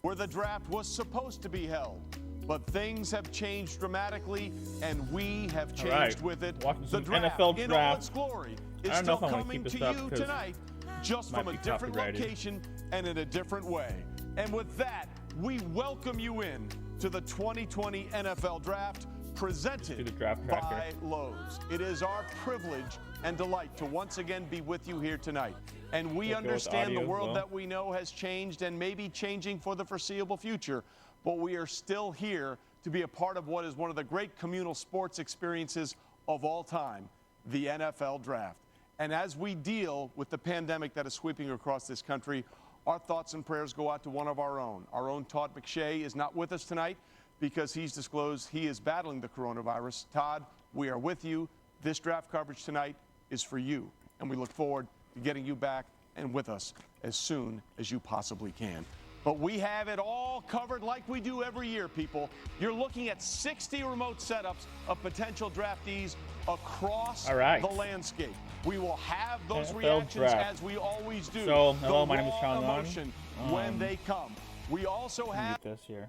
where the draft was supposed to be held. But things have changed dramatically, and we have changed with it. The draft, NFL in all its glory, is still coming to you tonight, just from a different location and in a different way. And with that, we welcome you in to the 2020 NFL Draft, presented by Lowe's. It is our privilege and delight to once again be with you here tonight. And we understand the world that we know has changed and may be changing for the foreseeable future, but we are still here to be a part of what is one of the great communal sports experiences of all time, the NFL Draft. And as we deal with the pandemic that is sweeping across this country, our thoughts and prayers go out to one of our own. Our own Todd McShay is not with us tonight because he's disclosed he is battling the coronavirus. Todd, we are with you. This draft coverage tonight is for you, and we look forward to getting you back and with us as soon as you possibly can. But we have it all covered like we do every year, people. You're looking at 60 remote setups of potential draftees across the landscape. We will have those reactions as we always do. So, hello, my name is Sean emotion when they come. We also have this here.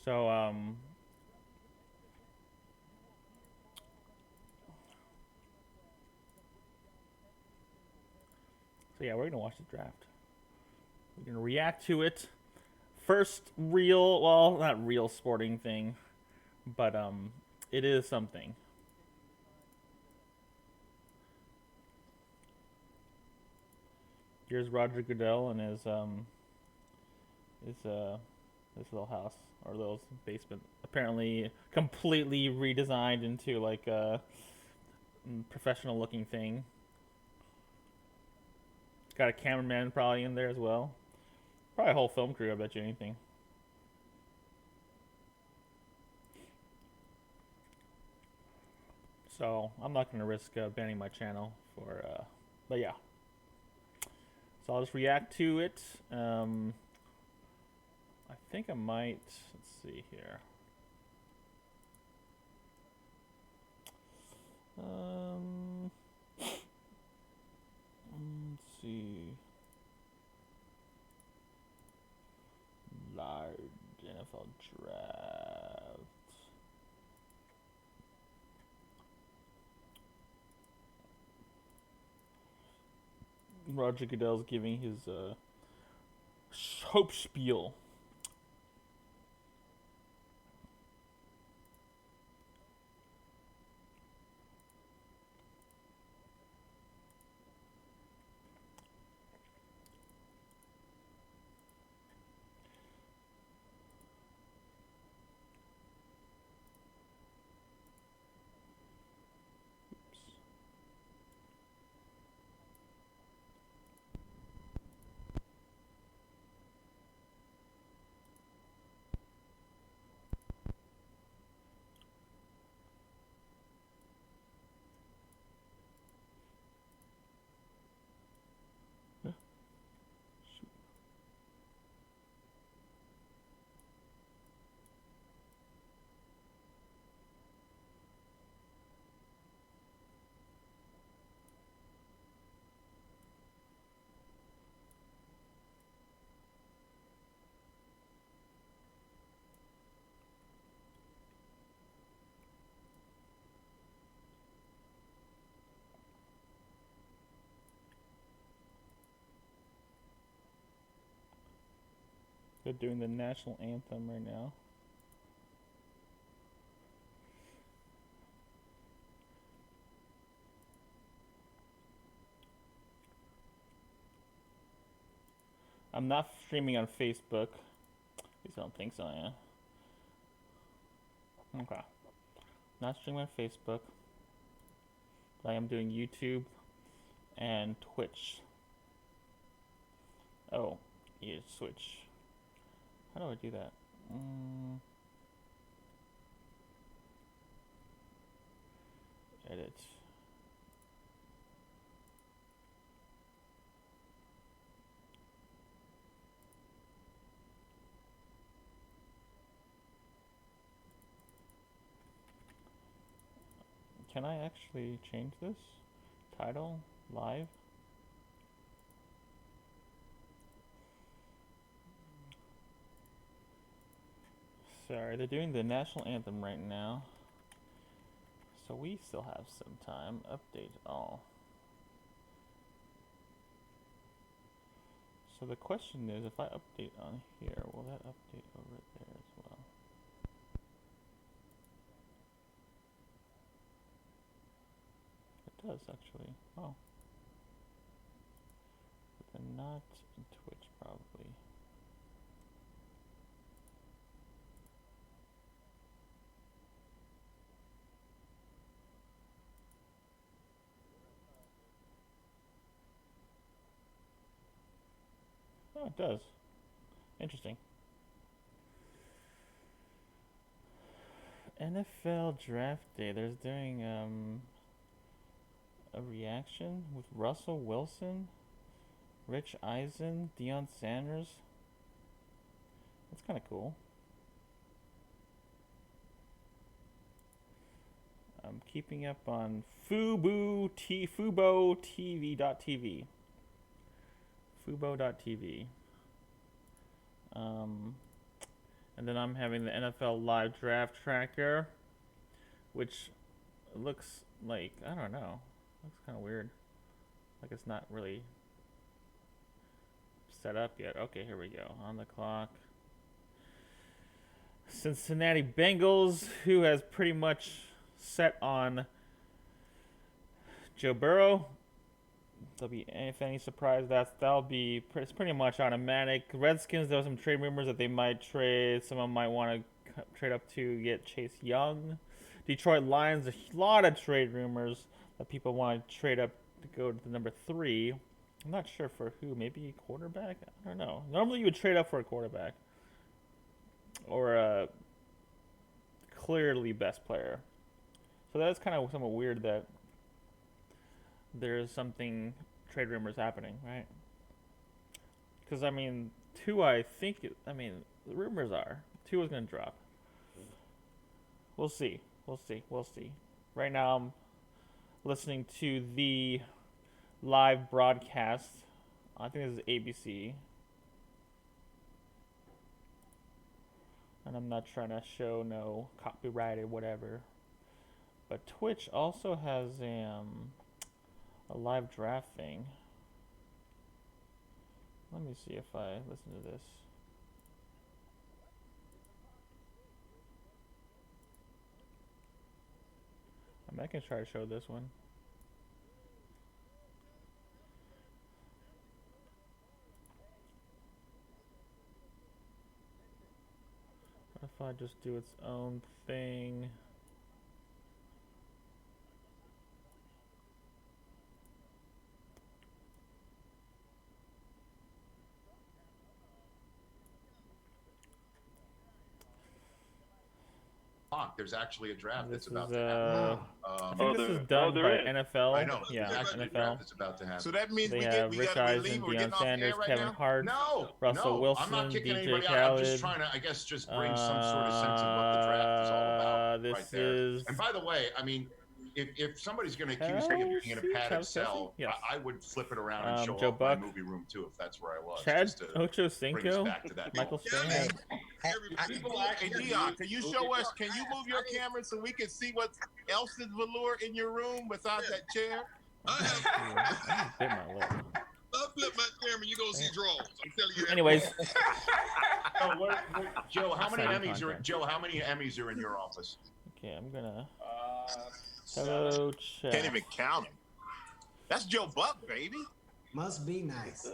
So, yeah, we're gonna watch the draft. We're gonna react to it. First real, well, not real sporting thing, but it is something. Here's Roger Goodell in his little house or little basement. Apparently, completely redesigned into like a professional looking thing. Got a cameraman probably in there as well. Probably a whole film crew, I bet you anything. So, I'm not going to risk banning my channel for, but yeah. So, I'll just react to it. I think I might, let's see here. Let's see. Large NFL draft. Roger Goodell's giving his hope spiel. They're doing the national anthem right now. I'm not streaming on Facebook. Please don't think so, yeah. Okay. Not streaming on Facebook. But I am doing YouTube and Twitch. Oh, yeah, switch. How do I do that? Edit. Can I actually change this? Title? Live? Sorry, they're doing the national anthem right now. So we still have some time. Update all. So the question is, if I update on here, will that update over there as well? It does actually. Oh. But then not in Twitch probably. Oh, it does. Interesting. NFL Draft Day. There's doing a reaction with Russell Wilson, Rich Eisen, Deion Sanders. That's kind of cool. I'm keeping up on FuboTV.tv. Fubo.tv. And then I'm having the NFL Live Draft Tracker, which looks like, I don't know, looks kind of weird. Like it's not really set up yet. Okay, here we go. On the clock. Cincinnati Bengals, who has pretty much set on Joe Burrow. There'll be, if any surprise, that'll be it's pretty much automatic. Redskins, there were some trade rumors that they might trade. Someone might want to trade up to get Chase Young. Detroit Lions, a lot of trade rumors that people want to trade up to go to the number 3. I'm not sure for who. Maybe a quarterback? I don't know. Normally you would trade up for a quarterback or a clearly best player. So that's kind of somewhat weird that there's something trade rumors happening, right? Because I mean, Tua, the rumors are Tua's gonna drop. We'll see. Right now, I'm listening to the live broadcast. I think this is ABC, and I'm not trying to show no copyright or whatever. But Twitch also has a live draft thing. Let me see if I listen to this. I can try to show this one. What if I just do its own thing? There's actually a draft This that's about is, to happen. I think this is done by NFL. I know. Yeah, There's actually a NFL. draft that's about to happen. So that means They we have get Rich Eisen, Deion Sanders, right Kevin now? Hart, No, Russell no, Wilson, I'm not kicking DJ anybody out. Khaled. I'm just trying to, I guess, just bring some sort of sense in what the draft is all about. This right there. is. And by the way, I mean, if somebody's going to accuse me of being in a padded Travis cell, Kelce? Yes. I would flip it around and show Joe off my Buck, movie room too, if that's where I was. Chad just to bring us Ochocinco, back to that Michael moment. Strahan. Hey, Dion, can you show us, can you move your camera so we can see what else is velour in your room besides that chair? I bit my lip. I'll flip my camera, you gonna see draws. I'm telling you that. Anyways, Joe, how many Exciting Emmys content. how many Emmys are in your office? okay, I'm gonna. Hello, chat. Can't even count them. That's Joe Buck, baby. Must be nice.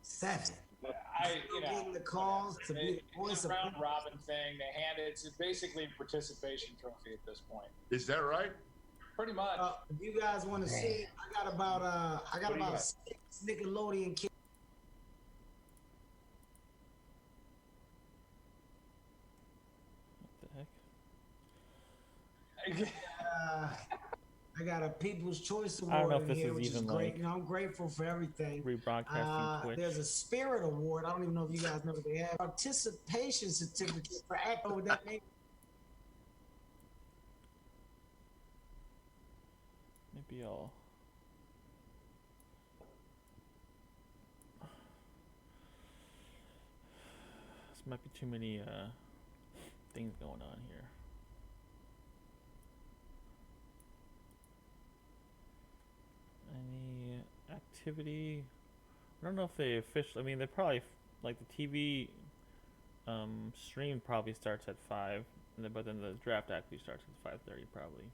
7. Getting the calls to be the voice of round robin thing. They hand it. It's basically a participation trophy at this point. Is that right? Pretty much. if you guys want to see, I got about 6 Nickelodeon kids. What the heck? I got a People's Choice I don't know Award if in this here, is which is even, great. like, You know, I'm grateful for everything. Rebroadcasting Twitch. There's a Spirit Award. I don't even know if you guys know what they have. Participation certificate for acting with that name. Maybe I'll. This might be too many things going on here. Any activity? I don't know if they officially. I mean, they probably like the TV stream probably starts at 5, but then the draft actually starts at 5:30 probably.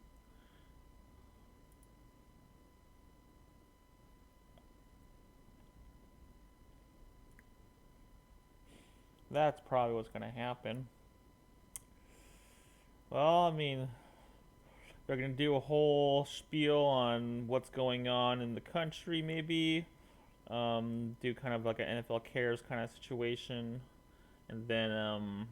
That's probably what's going to happen. Well, I mean, they're going to do a whole spiel on what's going on in the country, maybe. Do kind of like an NFL Cares kind of situation. And then,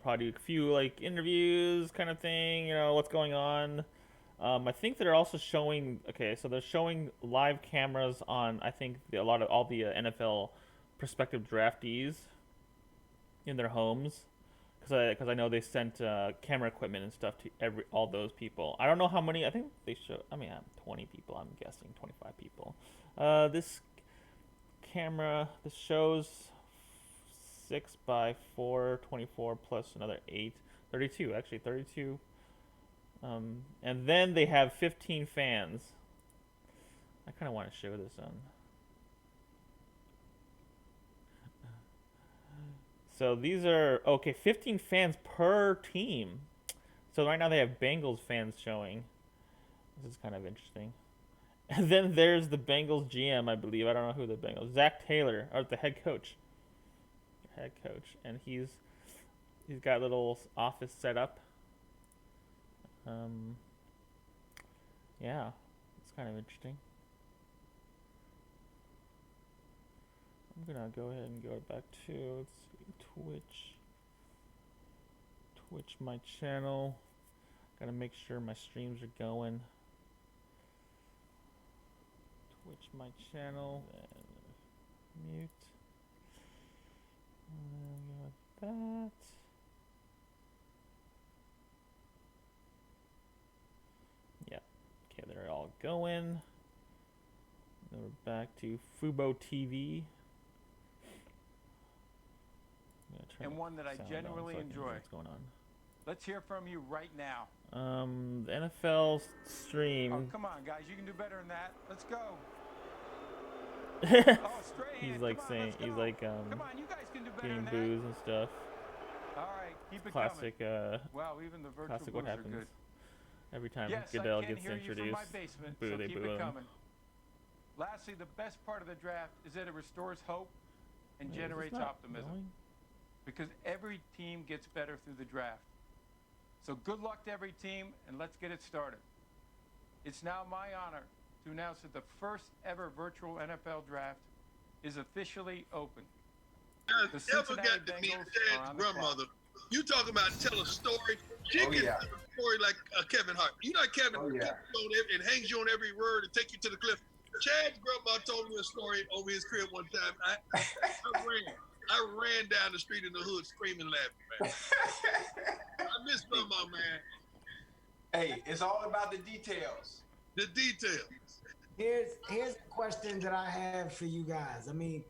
probably do a few, like, interviews kind of thing, what's going on. I think they're also showing, so they're showing live cameras on, I think, all the NFL prospective draftees in their homes, because I know they sent camera equipment and stuff to all those people. I don't know how many. I think they show. I mean, 20 people. I'm guessing 25 people. This shows 6 by 4, 24 plus another 8, 32 actually 32. And then they have 15 fans. I kind of want to show this on. So these are, 15 fans per team. So right now they have Bengals fans showing. This is kind of interesting. And then there's the Bengals GM, I believe. I don't know who the Bengals. Zach Taylor, or the head coach. And he's got a little office set up. Yeah, it's kind of interesting. I'm gonna go ahead and go back to, let's see, Twitch my channel. Gotta make sure my streams are going. Twitch my channel and mute. And that. Yeah. Okay, they're all going. Then we're back to Fubo TV. And one that I genuinely enjoy. What's going on? Let's hear from you right now. The NFL stream. Oh, come on, guys. You can do better than that. Let's go. He's like saying, he's like, come on, you guys can do better getting than boos that. and stuff. All right, keep it Classic, coming. Wow, even the virtual classic what boos are happens. good. Every time Yes, Goodell I can gets hear you from introduced, my basement, boo, so they keep boo it him. coming. Lastly, the best part of the draft is that it restores hope and Wait, is this generates not optimism. going? Because every team gets better through the draft. So good luck to every team, and let's get it started. It's now my honor to announce that the first ever virtual NFL draft is officially open. The Never got to meet Chad's grandmother. You talking about tell a story? She can tell a story like Kevin Hart. You know Kevin and hangs you on every word and take you to the cliff. Chad's grandma told me a story over his crib one time. I ran down the street in the hood screaming, laughing, man. I miss grandma, man. Hey, it's all about the details. The details. Here's a question that I have for you guys. I mean,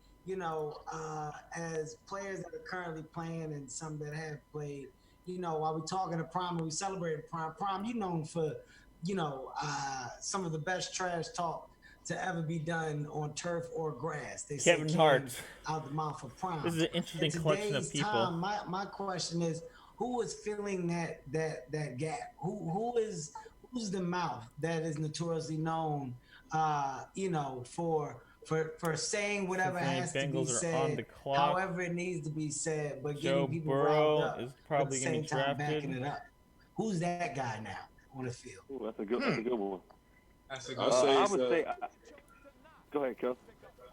as players that are currently playing and some that have played, while we're talking to Prime and we celebrated Prime, you known for, some of the best trash talk to ever be done on turf or grass. They Kevin Hart out the mouth of Prime. This is an interesting collection of people. Time, my question is, who is filling that gap? Who's the mouth that is notoriously known, for saying whatever has to be said, however it needs to be said, but getting people riled up is probably at the same time drafted. backing it up. Who's that guy now on the field? Ooh, that's a good one. That's a good I would say. Go ahead, Kel.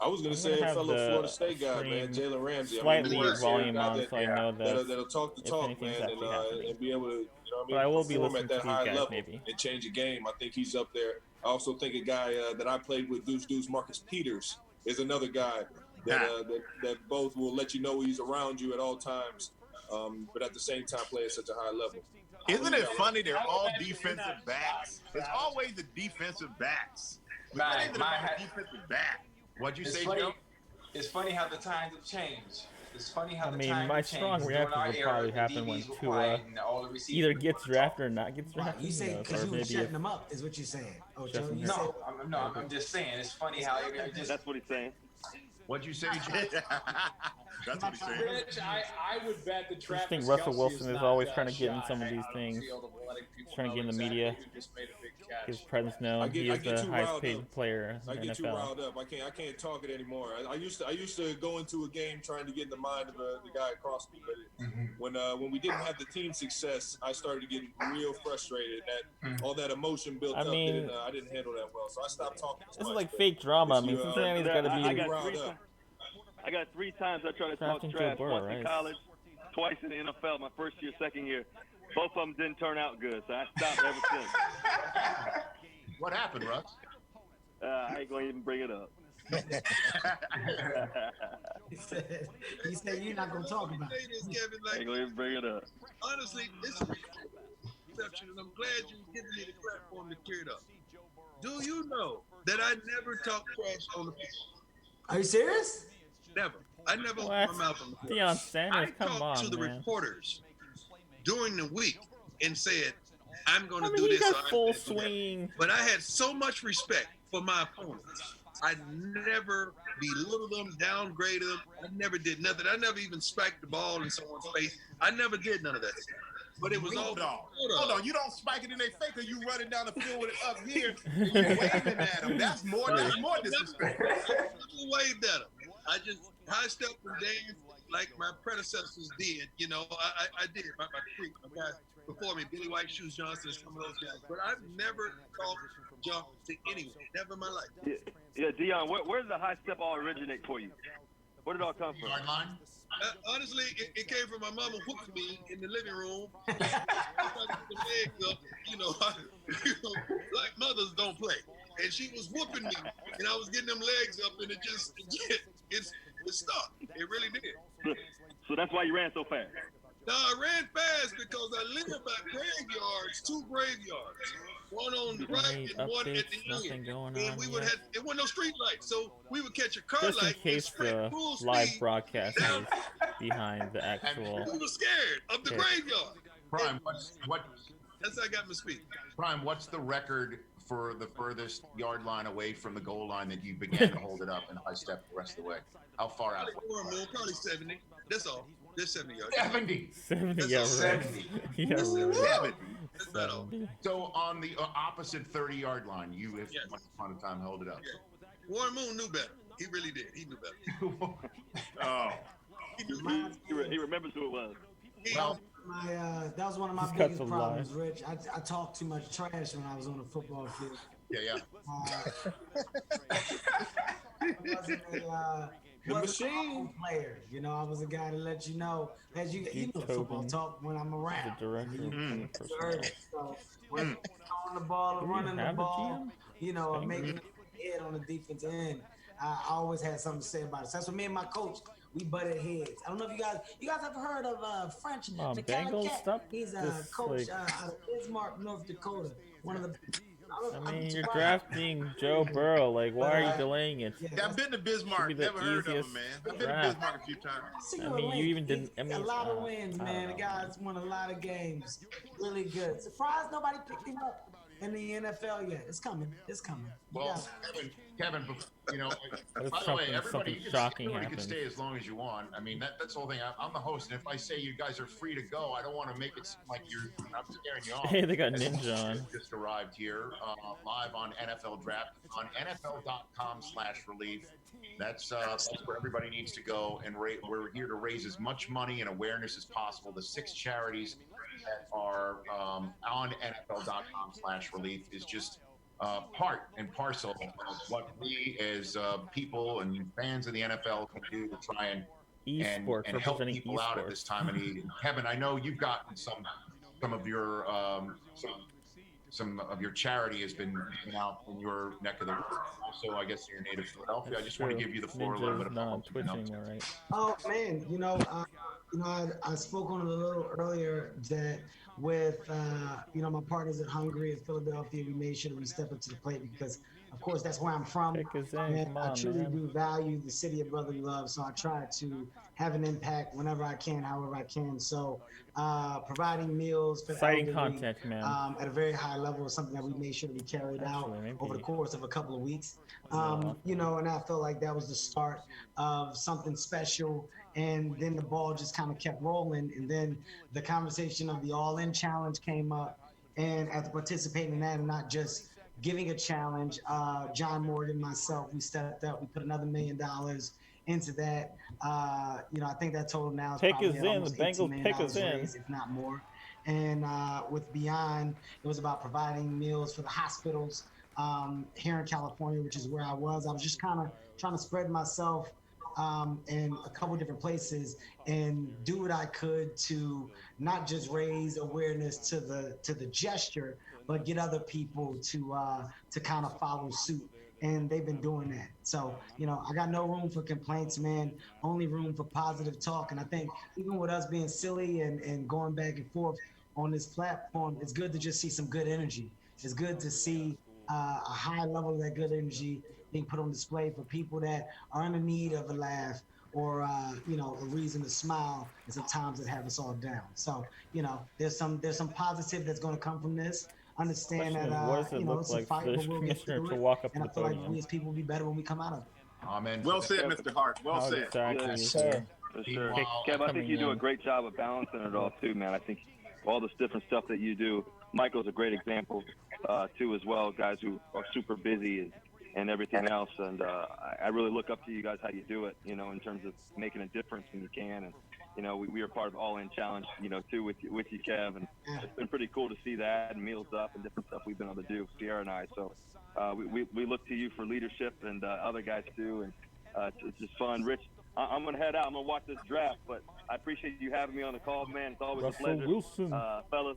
I was going to say a fellow Florida State guy, man, Jalen Ramsey. Slightly volume on, so I know that that'll talk the talk, man, and be able to, but I will be perform listening at to that these high guys, level maybe. and change a game. I think he's up there. I also think a guy that I played with, Deuce Marcus Peters, is another guy that both will let you know he's around you at all times, but at the same time play at such a high level. Isn't it funny they're all defensive backs? It's always the defensive backs. Defensive back. What'd you say, Joe? It's funny how the times have changed. It's funny how I the mean, time my changed. strong During reaction our would era, probably the happen when DBs were Tua quiet and all the receivers either were gets talking. drafted or not gets Right. drafted. You say because or you were maybe shutting if them up, is what you're saying. Ocho, Shuts them you down. said. I'm just saying. It's funny how it just. That's what he's saying. What'd you say, Jay? That's what he's saying. Rich, I would bet that I just Travis think Russell Kelce Wilson is not, always trying to get in shy some of these out on the things. field of letting people Trying to get in the know media. exactly who just made a big catch. His presence known. He I is get the too highest riled paid up. player I in the get too NFL. riled up. I can't talk it anymore. I used to go into a game trying to get in the mind of the guy across me, but when we didn't have the team success, I started getting real frustrated. That all that emotion built up. I didn't handle that well, so I stopped talking. This is like fake drama. I mean, Cincinnati's got to be. I got 3 times I tried to talk Drafting trash. Joe Burrow, Once in right? college, twice in the NFL, my first year, second year. Both of them didn't turn out good, so I stopped ever since. What happened, Russ? I ain't going to even bring it up. He said you're not going to talk about it. Kevin, I ain't going to even bring it up. honestly, this is exception, and I'm glad you're giving me the platform to clear it up. Do you know that I never talk trash on the field? Are you serious? Never. I never open What? my mouth on the field. Deion Sanders, I come talked on, to the man. reporters during the week and said, I'm going to I mean, do he this. got full swing. But I had so much respect for my opponents. I never belittled them, downgraded them. I never did nothing. I never even spiked the ball in someone's face. I never did none of that stuff. But it was all Hold on, you don't spike it in their face, or you running down the field with it up here and you waving at them. That's more disrespect. I never waved at them. I just high stepped and danced like my predecessors did. You know, I did. My guys before me, Billy White, Shoes Johnson, some of those guys. But I've never talked junk to anyone, never in my life. Yeah, Deion, where did the high step all originate for you? Where did it all come from? Honestly, it came from my mama whooping me in the living room. I the legs up, like mothers don't play. And she was whooping me, and I was getting them legs up, and it stuck. It really did. So that's why you ran so fast. No, I ran fast because I lived by graveyards, 2 graveyards. One on the right and one at the end. And we would have, it wasn't no street lights, so we would catch a car Just in light case the live broadcast is behind the actual. We were scared of the graveyard. Prime, That's how I got my speed. Prime, what's the record for the furthest yard line away from the goal line that you began to hold it up and high step the rest of the way? How far out? Probably 70. That's all. There's 70 yards. 70. 70, yeah, right. 70. Yeah, right. 70. So on the opposite 30-yard line, you have once upon a time held it up. Yeah. Warren Moon knew better. He really did. He knew better. Oh. He remembers who it was. Well, that was one of my biggest problems, Rich. I talked too much trash when I was on the football field. Yeah. I wasn't a player. You know, I was a guy to let you know, as you know, football talk when I'm around. The director. So when throwing the ball or running the ball, or making it head on the defensive end, I always had something to say about it. So that's what me and my coach, we butted heads. I don't know if you guys ever heard of French Bengals? He's a coach out of Bismarck, North Dakota. One of the I mean, you're drafting Joe Burrow. Like, why are you delaying it? Yeah, I've been to Bismarck. Never heard of him, man. I've been to Bismarck a few times. I mean, you even didn't. I mean, a lot of wins, man. The guy's won a lot of games. Really good. Surprised nobody picked him up in the NFL yet. It's coming. It's coming. Well, Kevin, by the way, everybody can stay as long as you want. I mean, that's the whole thing. I'm the host, and if I say you guys are free to go, I don't want to make it seem like I'm scaring you off. Hey, they got Ninja on. Just arrived here, live on NFL Draft on NFL.com/relief. That's where everybody needs to go, and we're here to raise as much money and awareness as possible. The 6 charities that are on NFL.com/relief is just part and parcel of what we as people and fans of the NFL can do to try and help people out at this time of need. And Kevin, I know you've gotten some of your some of your charity has been given out in your neck of the woods. Also, I guess in your native Philadelphia. I just want to give you the floor a little bit of twitching, right? Oh man, I spoke on it a little earlier that with my partners at Hungary and Philadelphia, we made sure we step up to the plate because of course, that's where I'm from. Pick us in. And Come I on, truly man. do value the city of brotherly love. So I try to have an impact whenever I can, however I can. So providing meals for Exciting elderly content, man. at a very high level is something that we made sure to be carried out over the course of a couple of weeks. You know, and I felt like that was the start of something special. And then the ball just kind of kept rolling. And then the conversation of the All-In Challenge came up. And after participating in that and not just giving a challenge, John Morgan, myself, we stepped up. We put another $1 million into that. You know, I think that total now is probably at almost $18 million raised, if not more. And with Beyond, it was about providing meals for the hospitals here in California, which is where I was. I was just kind of trying to spread myself in a couple different places and do what I could to not just raise awareness to the gesture, but get other people to kind of follow suit. And they've been doing that. So, you know, I got no room for complaints, man, only room for positive talk. And I think even with us being silly and going back and forth on this platform, it's good to just see some good energy. It's good to see a high level of that good energy being put on display for people that are in the need of a laugh or you know, a reason to smile in some times that have us all down. So, you know, there's some positive that's going to come from this. Understand that you know, it's a fight, but we'll get through it. And I feel like we as people will be better when we come out of it. Amen. Well said, Mr. Hart. Well said. Exactly. Yes, sir. Kev, I think you do a great job of balancing it all too, man. I think all this different stuff that you do. Michael's a great example too, as well. Guys who are super busy and everything else, and I really look up to you guys how you do it. You know, in terms of making a difference when you can, and you know, we are part of All-In Challenge, you know, too, with you, Kev, and it's been pretty cool to see that and Meals Up and different stuff we've been able to do, Sierra and I. So we look to you for leadership and other guys too, and it's just fun. Rich, I'm going to head out. I'm going to watch this draft, but I appreciate you having me on the call, man. It's always a pleasure. Wilson. Fellas,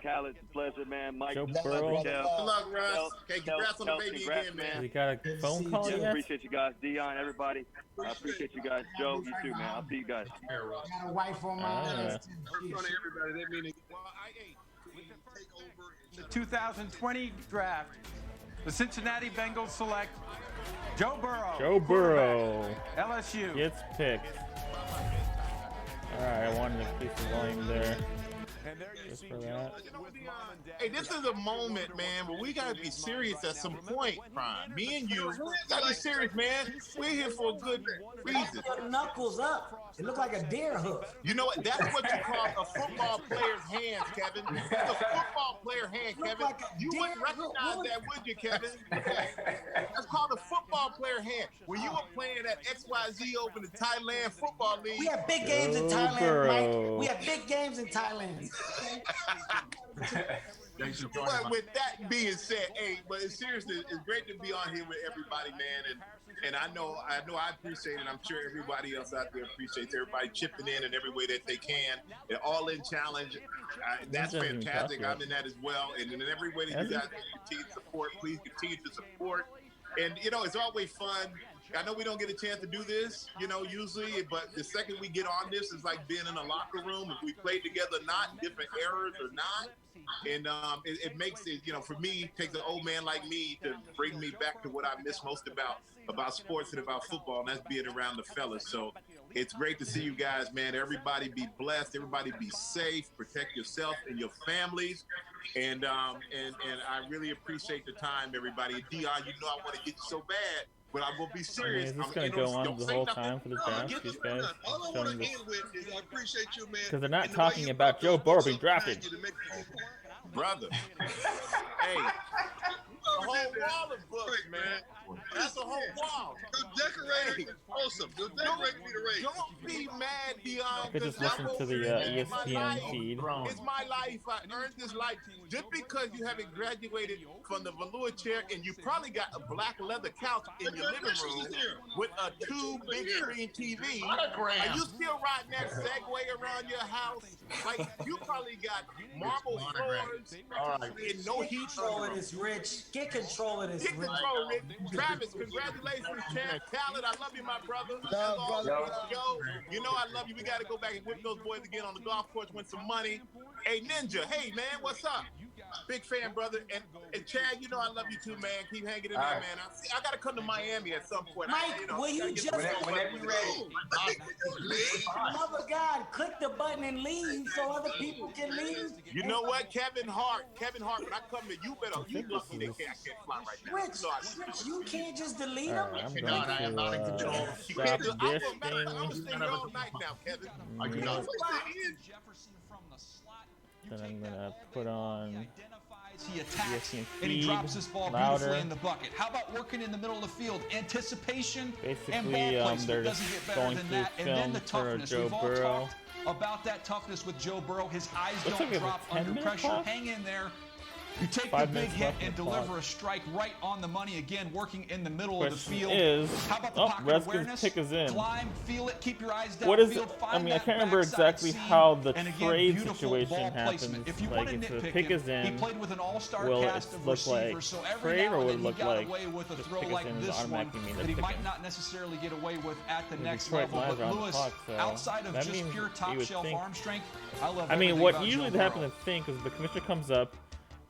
Khaled, it's a pleasure, man. Mike, Joe Kev, Burrow. Good luck, Russ. Okay, congrats on the baby again, man. You got a phone call Yeah, yet? appreciate you guys. Dion, everybody. I appreciate you guys. Joe, you too, man. I'll see you guys. I got a wife on my ass. In front of everybody, that meaning take over. The 2020 draft, the Cincinnati Bengals select Joe Burrow. Joe Burrow LSU gets picked. All right, I wanted to increase the volume there. Just for that. Hey, this is a moment, man, where we gotta be serious at some point, Prime. Me and you gotta be serious, man. We're here for a good reason. Your knuckles up. It looked like a deer hoof. You know what? That's what you call a football player's hands, Kevin. It's a football player hand, Kevin. Like you wouldn't recognize that, would you, Kevin? That's called a football player hand. When you were playing at XYZ over in the Thailand Football League. We have big games in Thailand, Mike. We have big games in Thailand. But with that being said, hey, but seriously, it's great to be on here with everybody, man. And I know I appreciate it. I'm sure everybody else out there appreciates everybody chipping in every way that they can. The All-In Challenge, that's fantastic. I'm in that as well. And in every way that you guys continue to support, please continue to support. And, you know, it's always fun. I know we don't get a chance to do this, you know, usually, but the second we get on this, it's like being in a locker room. If we played together, not different eras or not. And it makes it, you know, for me, it takes an old man like me to bring me back to what I miss most about sports and about football, and that's being around the fellas. So it's great to see you guys, man. Everybody be blessed. Everybody be safe. Protect yourself and your families. And I really appreciate the time, everybody. Dion, you know I want to get you so bad. But I will be serious. I mean, is this going to go on the whole time for the draft? These guys All I want to end with is I appreciate you, man. Because they're not talking about Joe Burrow being drafted. Brother. Hey. A whole wall of books, man. That's a whole wall. Your decorator is awesome. Your decorator be the race. Don't be mad, Dion. I could just listen to the ESPN feed. It's my life. I earned this life. Just because you haven't graduated from the velour chair and you probably got a black leather couch in your living room with a 2 big screen TV, are you still riding that Segway around your house? Like, you probably got marble floors and no heat. Control of this, Rich. Get control of this, Get control, Rich. Travis, congratulations, champ. Khaled, I love you, my brother. Yo, you know I love you. We got to go back and whip those boys again on the golf course, win some money. Hey, Ninja. Hey, man, what's up? Big fan, brother. And Chad, you know I love you too, man. Keep hanging in there, man. I got to come to Miami at some point. Mike, will you just whenever you're ready. Love of God, click the button and leave so other people can leave? You know what, Kevin Hart, when I come to you lucky they can't fly right now. Rich, you can't just delete them. I'm going to stop this thing. I'm staying all night now, Kevin. I do not. Then I'm gonna put on. He attacks and he drops this ball beautifully in the bucket. How about working in the middle of the field? Anticipation and ball placement doesn't get better than that. And then the toughness. We've all talked about that toughness with Joe Burrow. His eyes don't drop under pressure. Hang in there. You take the big hit and deliver a strike right on the money. Again, working in the middle of the field. How about the pocket awareness? Pick is in. Climb, feel it, keep your eyes down. What is it? I mean, I can't remember exactly how the trade situation happens. If you like, want to if the nitpick pick is him, in, he played with an all-star will cast it of look receivers. like So every trade, now or and would then it he look got like away with a just throw pick like us in this one automatically that he pick might him? not necessarily get away with at the next Detroit level. But Lions Lewis, clock, so outside of that just means pure you top would shelf think- arm strength, I love I mean, everything what about usually Joe happens Burrow. in think is the commissioner comes up,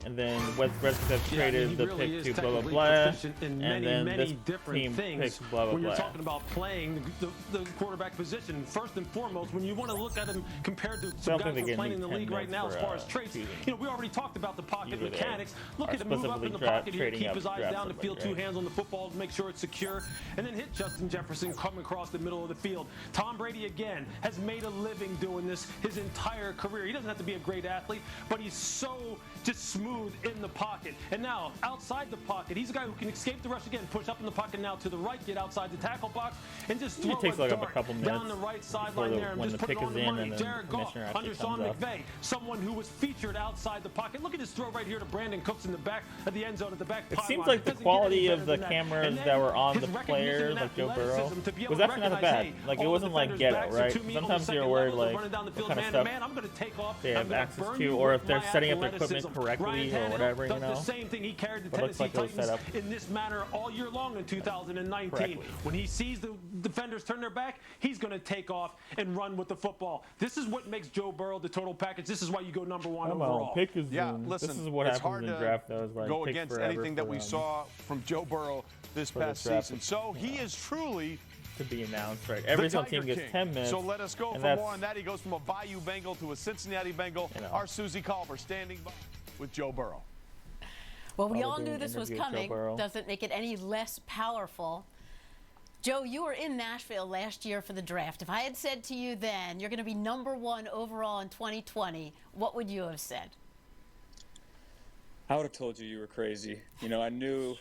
and then Redskins have traded the really pick is to blah blah technically blah, proficient in and many, then many this different team things picks blah blah when you're blah. talking about playing the quarterback position. First and foremost, when you want to look at him compared to some guys who are playing in the league right now as far as traits, we already talked about the pocket mechanics. Look at him move up in the pocket here, keep his eyes down the field, two hands on the football to make sure it's secure, and then hit Justin Jefferson coming across the middle of the field. Tom Brady, again, has made a living doing this his entire career. He doesn't have to be a great athlete, but he's so just smooth in the pocket. And now, outside the pocket, he's a guy who can escape the rush again, push up in the pocket now to the right, get outside the tackle box, and just throw It takes a like dart a couple down minutes the right sideline there and when just the put it pick on is the in money. and then Jared the Goff commissioner actually under Sean comes up. McVay, someone who was featured outside the pocket. Look at this throw right here to Brandon Cooks in the back of the end zone at the back It pylon. seems like the Doesn't get quality any of better the than cameras And that were on his the recognition players, and like Joe Burrow, athleticism to be able was to actually not recognize, bad. hey, Like, it all wasn't like defenders ghetto, back right? to me on the Sometimes second you're worried, level, they're like, running down the what field kind of man stuff to man. I'm going to take off. they I'm have gonna access burn to, you or with if they're my setting up their equipment athleticism. correctly Ryan or whatever, Tannehill you does know. the same thing. He carried the But it looks Tennessee like it was set Titans up in this manner all year long in 2019. correctly. When he sees the defenders turn their back, he's going to take off and run with the football. This is what makes Joe Burrow the total package. This is why you go number one overall. Pick is Listen, this is what it's happens hard in to draft, though. Is like go takes against forever anything that we for, saw from Joe Burrow this past draft season. So he is truly to be announced, right? Every single team gets 10 minutes. So let us go and for more on that. He goes from a Bayou Bengal to a Cincinnati Bengal. Our Susie Culver standing by with Joe Burrow. Well, we all knew this was coming. Doesn't make it any less powerful. Joe, you were in Nashville last year for the draft. If I had said to you then, you're going to be number one overall in 2020, what would you have said? I would have told you were crazy. You know, I knew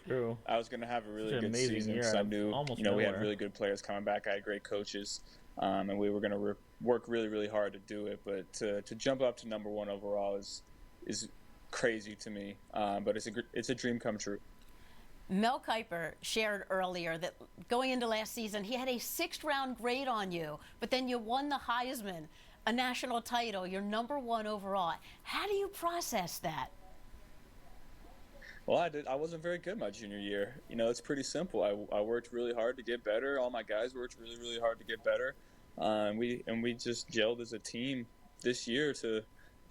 I was going to have a really good season because I knew, we had really good players coming back. I had great coaches, and we were going to work really, really hard to do it. But to jump up to number one overall is crazy to me. But it's a dream come true. Mel Kiper shared earlier that going into last season, he had a 6th-round grade on you, but then you won the Heisman, a national title, you're number one overall. How do you process that? Well, I wasn't very good my junior year. You know, it's pretty simple. I worked really hard to get better. All my guys worked really, really hard to get better. And we just gelled as a team this year to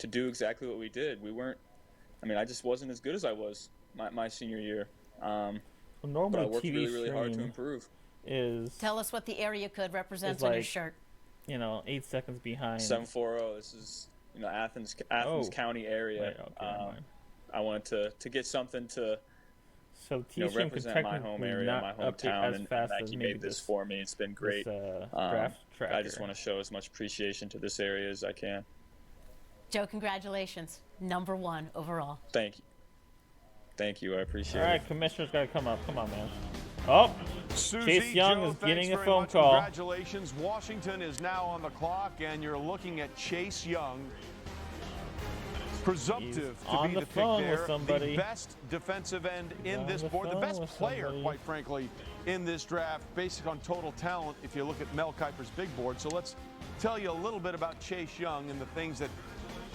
do exactly what we did. I just wasn't as good as I was my senior year. Normally, but I worked TV really, really hard to improve. Tell us what the area code represents like, on your shirt. 8 seconds behind. 740. This is Athens County area. Right, okay, I wanted to get something to represent my home area, my hometown, and Mackie made this for me. It's been great. I just want to show as much appreciation to this area as I can. Joe, congratulations. Number one overall. Thank you. Thank you. I appreciate it. All right, Commissioner's got to come up. Come on, man. Oh, Chase Young is getting a phone call. Congratulations. Washington is now on the clock, and you're looking at Chase Young. Presumptive to be the pick there. The best defensive end in this board. The best player, quite frankly, in this draft, based on total talent, if you look at Mel Kiper's big board. So let's tell you a little bit about Chase Young and the things that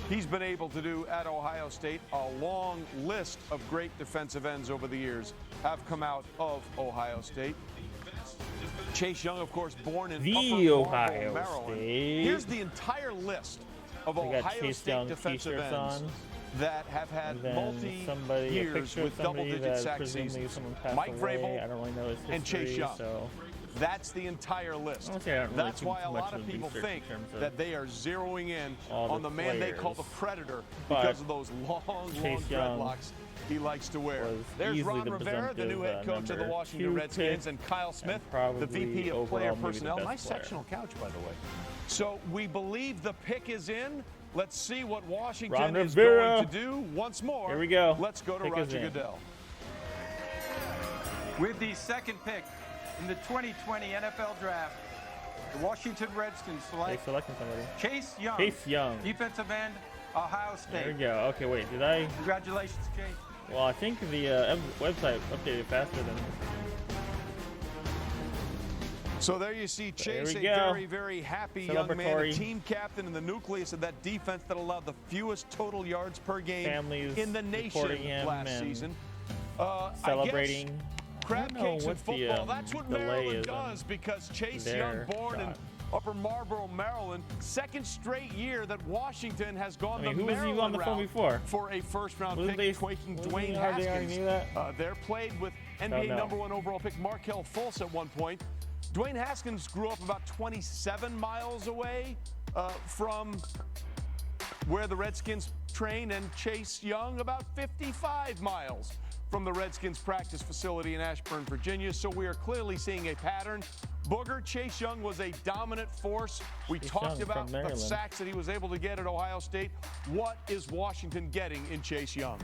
he's been able to do at Ohio State. A long list of great defensive ends over the years have come out of Ohio State. Chase Young, of course, born in Maryland. State. Here's the entire list of Ohio State defensive ends that have had a years with double-digit sack seasons. Mike Vrabel I don't really know his history, and Chase Young. So. That's the entire list. That's why a lot of people think that they are zeroing in on the man they call the Predator because of those long dreadlocks he likes to wear. There's Ron Rivera, the new head coach of the Washington Redskins, and Kyle Smith, the VP of player personnel. Nice sectional couch, by the way. So we believe the pick is in. Let's see what Washington is going to do once more. Here we go. Let's go to Roger Goodell. With the second pick in the 2020 NFL Draft, the Washington Redskins select Chase Young. Chase Young. Defensive end, Ohio State. There we go. Okay, wait. Did I? Congratulations, Chase. Well, I think the website updated faster than. So there you see Chase, a very, very happy young man, a team captain in the nucleus of that defense that allowed the fewest total yards per game in the nation last season. Celebrating. Crab cakes in football, that's what Maryland does, because Chase Young, born in Upper Marlboro, Maryland, second straight year that Washington has gone the Maryland route for a first-round pick, quaking Dwayne Haskins. They're played with NBA #1 overall pick Markelle Fultz at one point. Dwayne Haskins grew up about 27 miles away from where the Redskins train, and Chase Young about 55 miles from the Redskins practice facility in Ashburn, Virginia. So we are clearly seeing a pattern. Booger, Chase Young was a dominant force. We talked about the sacks that he was able to get at Ohio State. What is Washington getting in Chase Young?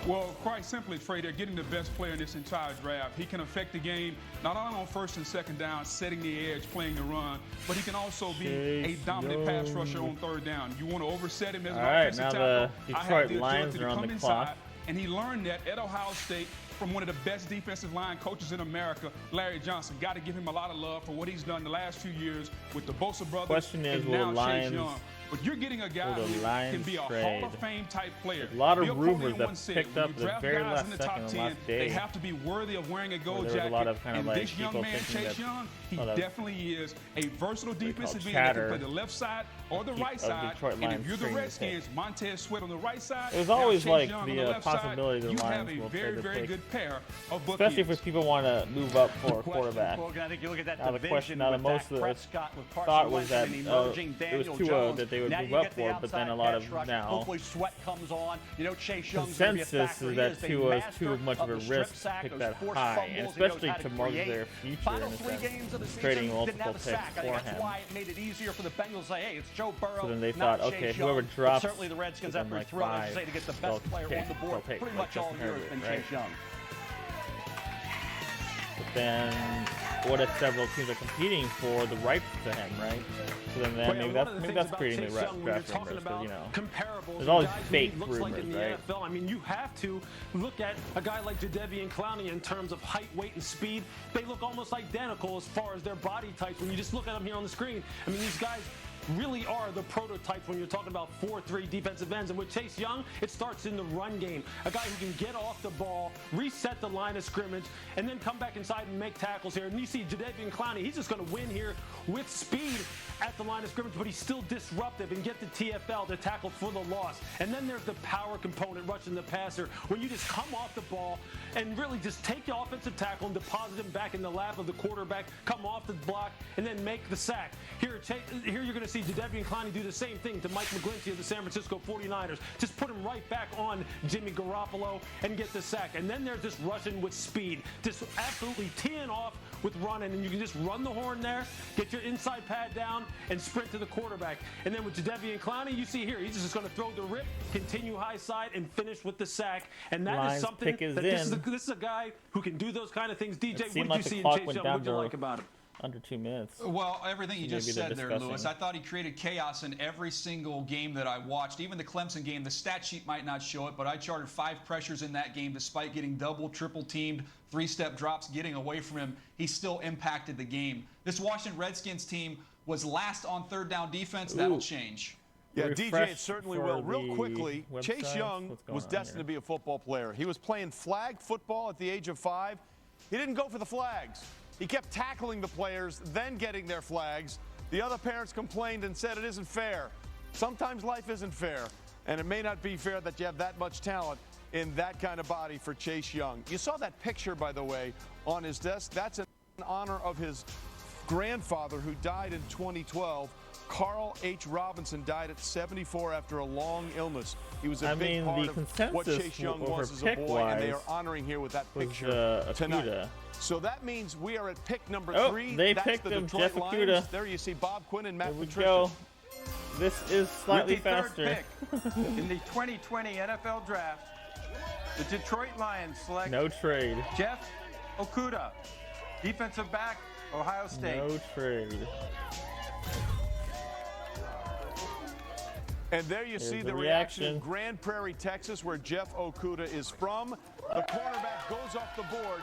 Well, quite simply, Trey, they're getting the best player in this entire draft. He can affect the game, not only on first and second down, setting the edge, playing the run, but he can also be a dominant pass rusher on third down. You want to overset him as an offensive tackle. The Detroit Lions are on the clock. And he learned that at Ohio State from one of the best defensive line coaches in America, Larry Johnson. Got to give him a lot of love for what he's done the last few years with the Bosa brothers. Question is, and now Chase Young. But you're getting a guy who can be a Hall of Fame type player. A lot of rumors that picked up the very last in the top 10, day. They have to be worthy of wearing a gold jacket. And this young man, Chase Young, he definitely is a versatile defensive end that can play the left side or the right side. And if you're the Redskins, Montez Sweat on the right side, it was always like the possibility that the Lions will play the very good pair of bookies. Especially if people want to move up for a quarterback. I think you look at that now the question, now the most of the thought was that it was Tua that they would move up for, but then a lot of now hopefully Sweat comes on. You know, Chase Young's consensus is that Tua is too much of a risk to pick that high, and especially to mark their future in a sense, trading multiple picks for him. That's why it made it easier for the Bengals to say, hey, it's Joe Burrow. So then they thought, okay, whoever drops, certainly the Redskins after a thrill, as I say, to get the best player on the board pretty much all year has been Chase Young. But then, what if several teams are competing for the rights to him, right? So then maybe that's creating the draft rumors, because, you know, there's all these fake rumors, like in the right? NFL. I mean, you have to look at a guy like Jadeveon Clowney in terms of height, weight, and speed. They look almost identical as far as their body types when you just look at them here on the screen. I mean, these guys really are the prototype when you're talking about 4-3 defensive ends. And with Chase Young, it starts in the run game. A guy who can get off the ball, reset the line of scrimmage, and then come back inside and make tackles here. And you see Jadeveon Clowney, he's just going to win here with speed at the line of scrimmage, but he's still disruptive and get the TFL to tackle for the loss. And then there's the power component rushing the passer, where you just come off the ball and really just take the offensive tackle and deposit him back in the lap of the quarterback, come off the block, and then make the sack. Here you're going to see Jadeveon Clowney do the same thing to Mike McGlinchey of the San Francisco 49ers. Just put him right back on Jimmy Garoppolo and get the sack. And then there's just rushing with speed, just absolutely teeing off with running, and you can just run the horn there, get your inside pad down, and sprint to the quarterback. And then with Jadeveon Clowney, you see here, he's just going to throw the rip, continue high side, and finish with the sack. And that is something that this is a guy who can do those kind of things. DJ, what did you see in Chase Young? What did you like about him? Under 2 minutes. Well, everything you just said there, Lewis. I thought he created chaos in every single game that I watched. Even the Clemson game, the stat sheet might not show it, but I charted 5 pressures in that game despite getting double, triple teamed, 3-step drops, getting away from him. He still impacted the game. This Washington Redskins team was last on third down defense. That'll change. Yeah, DJ, it certainly will. Real quickly, Chase Young was destined to be a football player. He was playing flag football at the age of 5. He didn't go for the flags. He kept tackling the players, then getting their flags. The other parents complained and said it isn't fair. Sometimes life isn't fair. And it may not be fair that you have that much talent in that kind of body for Chase Young. You saw that picture, by the way, on his desk. That's in honor of his grandfather who died in 2012. Carl H. Robinson died at 74 after a long illness. He was a big part of what Chase Young was as a boy, and they are honoring here with that picture tonight. So that means we are at pick number 3. They That's picked the him, Detroit Jeff Lions. Okudah. There you see Bob Quinn and Matt There we Patricia. go. This is slightly With the faster. third pick in the 2020 NFL Draft, the Detroit Lions select No trade. Jeff Okudah, defensive back, Ohio State. No trade. And there you see the reaction in Grand Prairie, Texas, where Jeff Okudah is from. The cornerback goes off the board.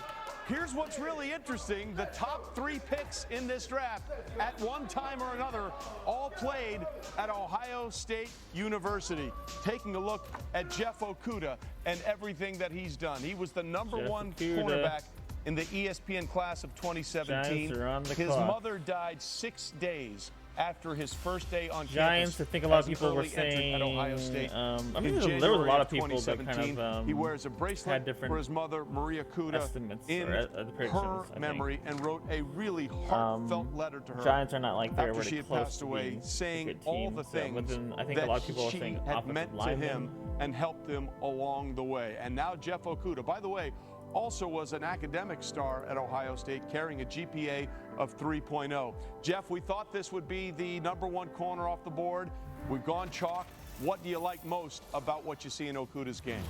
Here's what's really interesting. The top 3 picks in this draft at one time or another all played at Ohio State University. Taking a look at Jeff Okudah and everything that he's done. He was the number 1 cornerback in the ESPN class of 2017. His mother died 6 days after his first day on Giants, campus. I think a lot of people were saying, at Ohio State. I mean, there was a lot of people that kind of he wears a bracelet had different for his mother, Maria Kuda, estimates in her memory, and wrote a really heartfelt letter to her. Giants are not like they're after already she had close passed to away, being saying a good all team. the things I think a lot of people that are saying she had meant to lineman. him and helped him along the way. And now Jeff Okudah, by the way, also was an academic star at Ohio State, carrying a GPA of 3.0. Jeff, we thought this would be the number 1 corner off the board. We've gone chalk. What do you like most about what you see in Okudah's game?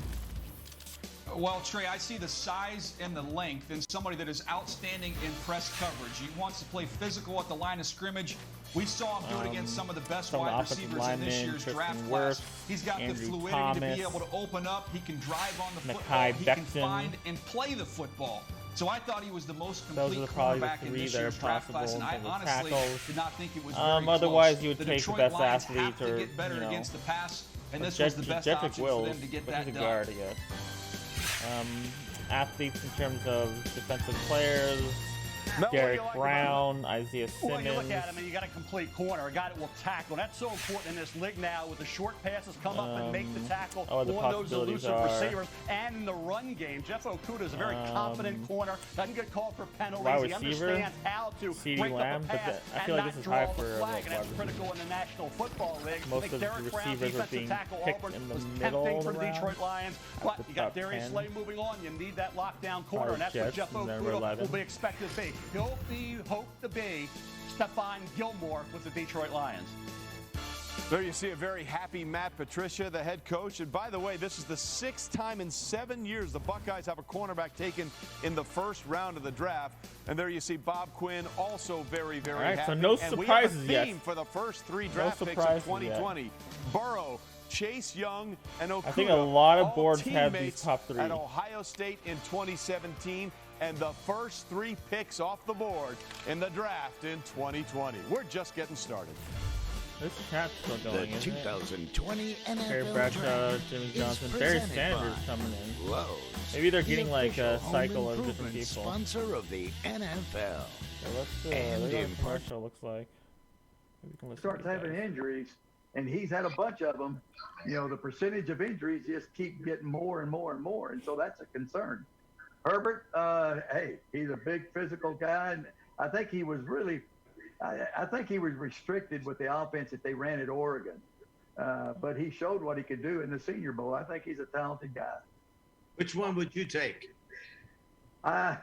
Well, Trey, I see the size and the length in somebody that is outstanding in press coverage. He wants to play physical at the line of scrimmage. We saw him do it against some of the best wide receivers in this year's draft class. He's got the fluidity to be able to open up. He can drive on the football. He can find and play the football. So I thought he was the most complete cornerback in this year's draft class, and I honestly did not think it was very close. Otherwise, you would take the Detroit best Lions athlete have to or, get better against the pass, and this Jedrick was the best option for them to get that done. Guard, I guess. Athletes in terms of defensive players, Derek Brown, Isaiah Simmons. Well, you look at him and you got a complete corner, a guy that will tackle. That's so important in this league now with the short passes, come up and make the tackle on those elusive receivers. And in the run game, Jeff Okudah is a very confident corner, doesn't get called for penalties. He understands how to break up a pass and not draw the flag, and that's critical in the National Football League. Most I think of the Derek Brown, receivers are defensive being tackle, picked Auburn, in the was middle tempting of for the the round. Detroit Lions. But you got Darius Slay moving on. You need that lockdown corner, and that's what Jeff Okudah will be expected to be. He'll be hoped to be Stephon Gilmore with the Detroit Lions. There you see a very happy Matt Patricia, the head coach. And by the way, this is the 6th time in 7 years the Buckeyes have a cornerback taken in the first round of the draft. And there you see Bob Quinn, also very, very happy. So no and surprises we have a theme yet. for the first 3 draft picks of 2020. Burrow, Chase Young, and Okudah. I think a lot of all boards have these teammates top 3. At Ohio State in 2017. And the first 3 picks off the board in the draft in 2020. We're just getting started. This chat's still going, The 2020 NFL Harry Bradshaw, Draft Jimmy is Johnson, Barry presented Sanders by coming in. Lowe's, Maybe they're getting the like a official cycle home of different improvement people. Sponsor of the NFL. So let's And look at in what the commercial looks like. Maybe we can listen Starts to having guys. injuries, and he's had a bunch of them. You know, the percentage of injuries just keep getting more and more and more, and so that's a concern. Herbert, hey, he's a big physical guy, and I think he was really, I think he was restricted with the offense that they ran at Oregon, but he showed what he could do in the Senior Bowl. I think he's a talented guy. Which one would you take? I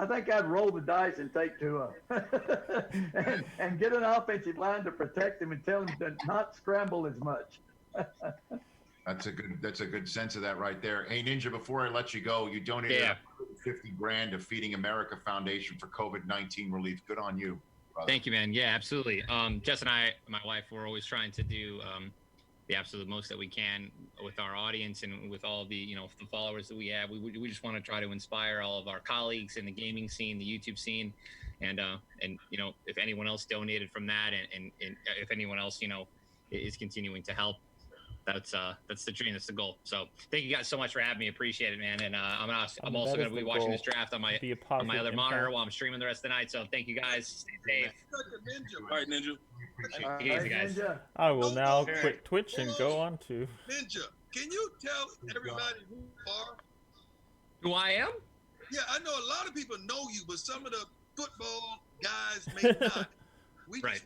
think I'd roll the dice and take Tua, and get an offensive line to protect him and tell him to not scramble as much. That's a good sense of that right there. Hey, Ninja, before I let you go, you donated $50,000 to Feeding America Foundation for COVID-19 relief. Good on you, brother. Thank you, man. Yeah, absolutely. Jess and I, my wife, we're always trying to do the absolute most that we can with our audience and with all the, the followers that we have. We just want to try to inspire all of our colleagues in the gaming scene, the YouTube scene, and if anyone else donated from that, and if anyone else, is continuing to help. That's the dream. That's the goal. So thank you guys so much for having me. Appreciate it, man. And I'm also going to be watching this draft on my other monitor while I'm streaming the rest of the night. So thank you guys. Stay safe. All right, Ninja. Easy, guys. I will now quit Twitch and go on to Ninja. Can you tell everybody who you are? Who I am? Yeah, I know a lot of people know you, but some of the football guys may not. We just want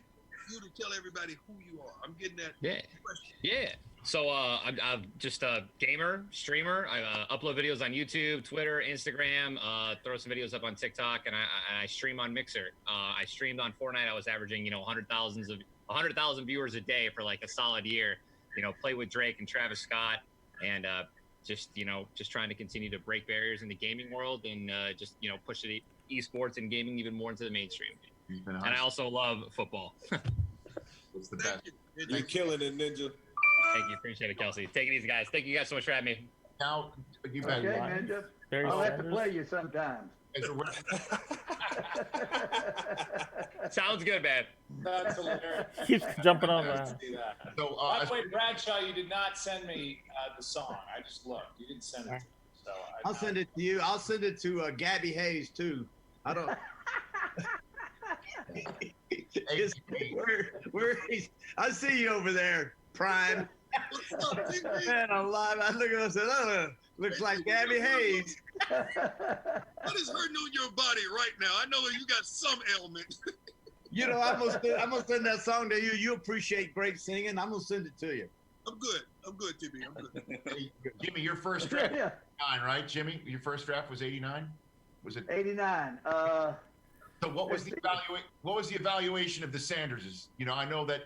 you to tell everybody who you are. I'm getting that question. Yeah. So I'm just a gamer, streamer. I upload videos on YouTube, Twitter, Instagram, throw some videos up on TikTok, and I stream on Mixer. I streamed on Fortnite. I was averaging, 100,000 viewers a day for like a solid year. Play with Drake and Travis Scott, and just trying to continue to break barriers in the gaming world and just push the esports and gaming even more into the mainstream. And I also love football. What's the best? You're killing it, Ninja. Thank you. Appreciate it, Kelsey. Take it easy, guys. Thank you guys so much for having me. Now, you bet. Okay, Ninja. I'll have to play you sometimes. Sounds good, man. That's hilarious. Keeps jumping on that. So, by the way, Bradshaw, you did not send me the song. I just looked. You didn't send it to me. So I'll send it to you. I'll send it to Gabby Hayes, too. I don't... I see you over there, Prime. Man, I'm live. I look at him and said, "Oh, looks like Gabby Hayes." What is hurting on your body right now? I know you got some ailment. I'm gonna send that song to you. You appreciate great singing. I'm gonna send it to you. I'm good. I'm good, Timmy. I'm good. Jimmy, your first draft was 89, right? Jimmy, your first draft was 89. Was it 89? So what was the evaluation of the Sanderses? I know that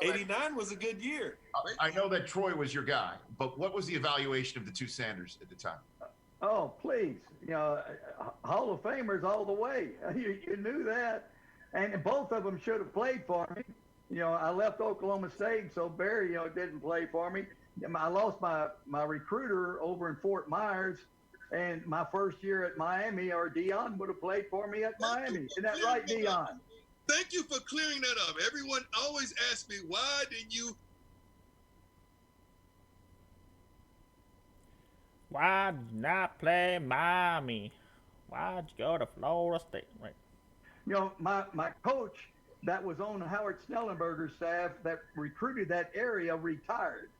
89 was a good year. I know that Troy was your guy, but what was the evaluation of the two Sanders at the time? Oh, please. Hall of Famers all the way. You knew that. And both of them should have played for me. I left Oklahoma State, so Barry, didn't play for me. I lost my recruiter over in Fort Myers. And my first year at Miami, or Dion would have played for me at Miami. Isn't that right, Dion? Thank you for clearing that up. Everyone always asks me, why did you? Why did you not play Miami? Why'd you go to Florida State? Right. My coach that was on Howard Snellenberger's staff that recruited that area retired.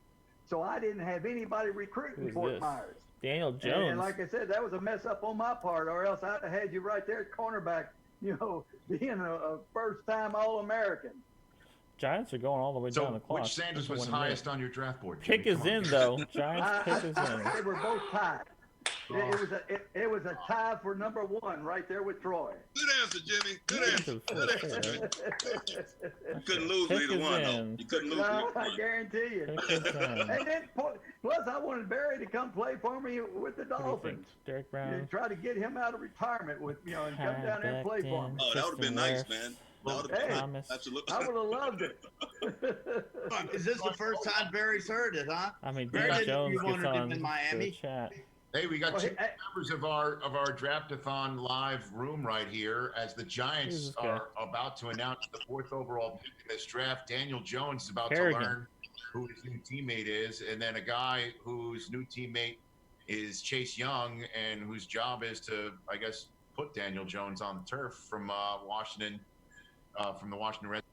So I didn't have anybody recruiting Fort Myers. Daniel Jones. And like I said, that was a mess up on my part, or else I'd have had you right there at cornerback, being a first-time All-American. Giants are going all the way down the clock. Which Sanders was highest on your draft board? Pick is in, though. Giants pick is in. They were both tied. It was a tie for number one right there with Troy. Good answer, Jimmy. Good answer. You couldn't lose either one, though. You couldn't lose. No, I guarantee you. And then, plus, I wanted Barry to come play for me with the Dolphins. Derek Brown. And try to get him out of retirement and come down there and play for me. Oh, that would have been nice, man. Absolutely. I would have loved it. Is this the first time Barry's heard it, huh? I mean, Daniel Jones gets on in Miami. Chat. Hey, we got two members of our Draftathon live room right here as the Giants are about to announce the 4th overall pick in this draft. Daniel Jones is about to learn who his new teammate is, and then a guy whose new teammate is Chase Young, and whose job is to, I guess, put Daniel Jones on the turf from Washington, from the Washington Redskins.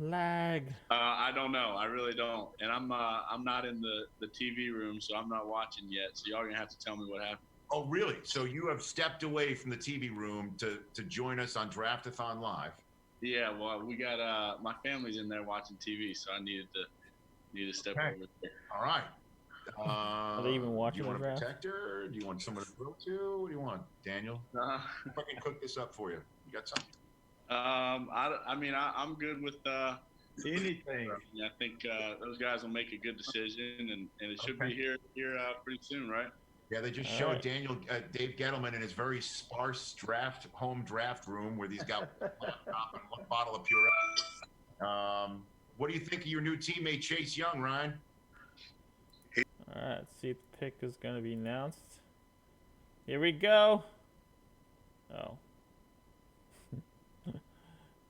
Lag. I don't know. I really don't. And I'm not in the TV room, so I'm not watching yet. So y'all are gonna have to tell me what happened. Oh, really? So you have stepped away from the TV room to join us on Draftathon Live? Yeah. Well, we got my family's in there watching TV, so I needed to step over there. All right. Are they even watching do you the want a draft? protector? Do you want someone to throw to? What do you want, Daniel? If I can cook this up for you. You got something? I mean, I'm good with anything. I think those guys will make a good decision, and it should be here pretty soon, right? Yeah, they just showed Dave Gettleman in his very sparse home draft room where he's got one laptop and one bottle of Purell. What do you think of your new teammate Chase Young, Ryan? All right, let's see if the pick is going to be announced. Here we go. Oh.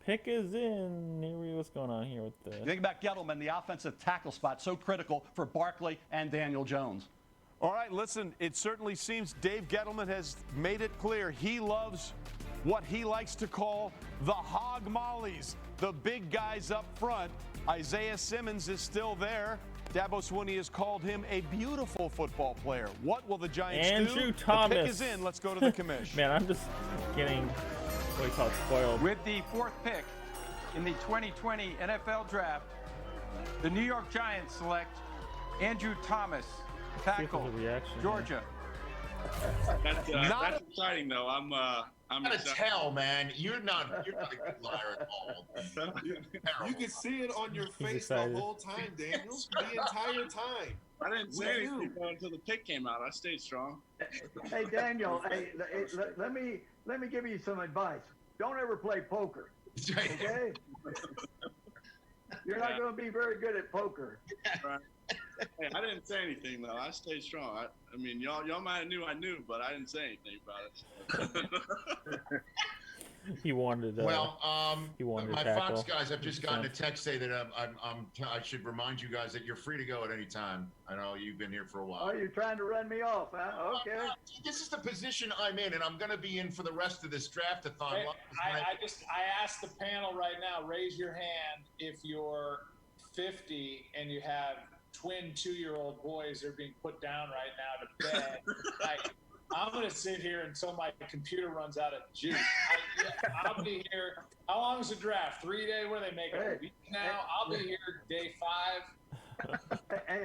Pick is in. What's going on here with the... Think about Gettleman, the offensive tackle spot, so critical for Barkley and Daniel Jones. All right, listen, it certainly seems Dave Gettleman has made it clear he loves what he likes to call the hog mollies, the big guys up front. Isaiah Simmons is still there. Dabo Swinney has called him a beautiful football player. What will the Giants do? Andrew Thomas. The pick is in. Let's go to the commish. Man, I'm just getting what do you call it, spoiled. With the 4th pick in the 2020 NFL Draft, the New York Giants select Andrew Thomas, tackle, Georgia. That's exciting, though. I'm gotta tell, man. You're not a good liar at all. You can see it on your face the whole time, Daniel. The entire time. I didn't say anything until the pick came out. I stayed strong. Hey, Daniel. Let me give you some advice. Don't ever play poker. Okay. You're not going to be very good at poker. Right. Hey, I didn't say anything though. I stayed strong. I mean, y'all might have knew I knew, but I didn't say anything about it. He wanted. He wanted my to tackle. Fox guys, I've just gotten a text say that I should remind you guys that you're free to go at any time. I know you've been here for a while. Oh, you're trying to run me off, huh? Okay. This is the position I'm in, and I'm going to be in for the rest of this draft-a-thon. Hey, I asked the panel right now, raise your hand if you're 50 and you have twin 2-year-old boys that are being put down right now to bed. I'm going to sit here until my computer runs out of juice. I'll be here. How long is the draft? 3 days? What are they making? A week now? I'll be here day 5. Hey,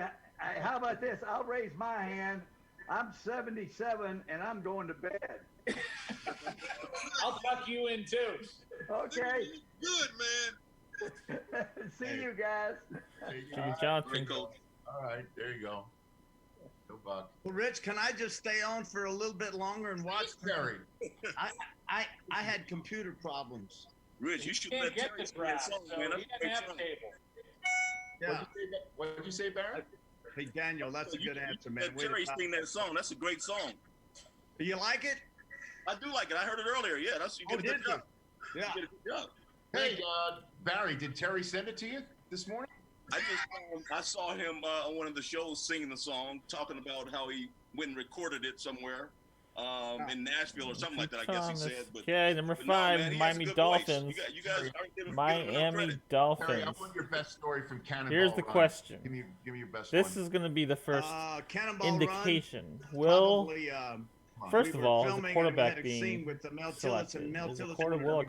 how about this? I'll raise my hand. I'm 77 and I'm going to bed. I'll tuck you in too. Okay. Good, man. See you guys. Jimmy Johnson. All right, there you go. Go Buck. Well, Rich, can I just stay on for a little bit longer and watch Terry? I had computer problems. Rich, you should let Terry sing that song, man. That's a great song. Yeah. What did you say, Barrett? Hey, Daniel, that's a good answer, man. Let Terry sing that song. That's a great song. Do you like it? I do like it. I heard it earlier. Yeah, you did a good job. Yeah. You did a good job. Hey, Barry, did Terry send it to you this morning? I saw him on one of the shows singing the song, talking about how he went and recorded it somewhere in Nashville or something like that, I guess he said. Okay, number 5, Miami Dolphins. You guys aren't giving Miami Dolphins. Terry, I want your best story from Cannonball Here's the Run. question. Give me your best This one. is going to be the first indication. Probably, First of all, is filming the quarterback and we had a scene being with the Mel Tillis, selected? and Mel Will Tillis a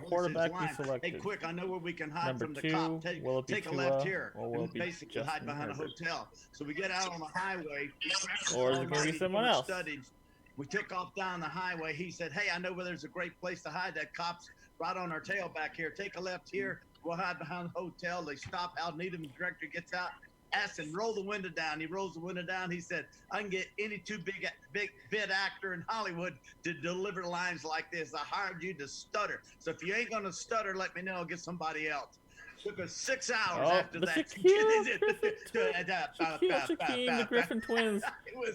quarterback be line. selected? Hey, quick! I know where we can hide Number from the 2, cop. will it be Take a Tua, left here, or will and it be basically hide Justin behind Herbert? a hotel. So we get out on the highway. Or is it going to be someone else? We took off down the highway. He said, "Hey, I know where there's a great place to hide. That cop's right on our tail back here. Take a left here. We'll hide behind the hotel." They stop. Al Needham, the director, gets out. Asked him, roll the window down. He rolls the window down. He said, "I can get any too big bit actor in Hollywood to deliver lines like this. I hired you to stutter. So if you ain't gonna stutter, let me know. I'll get somebody else." Took us 6 hours after that. Shaquille, the Griffin twins,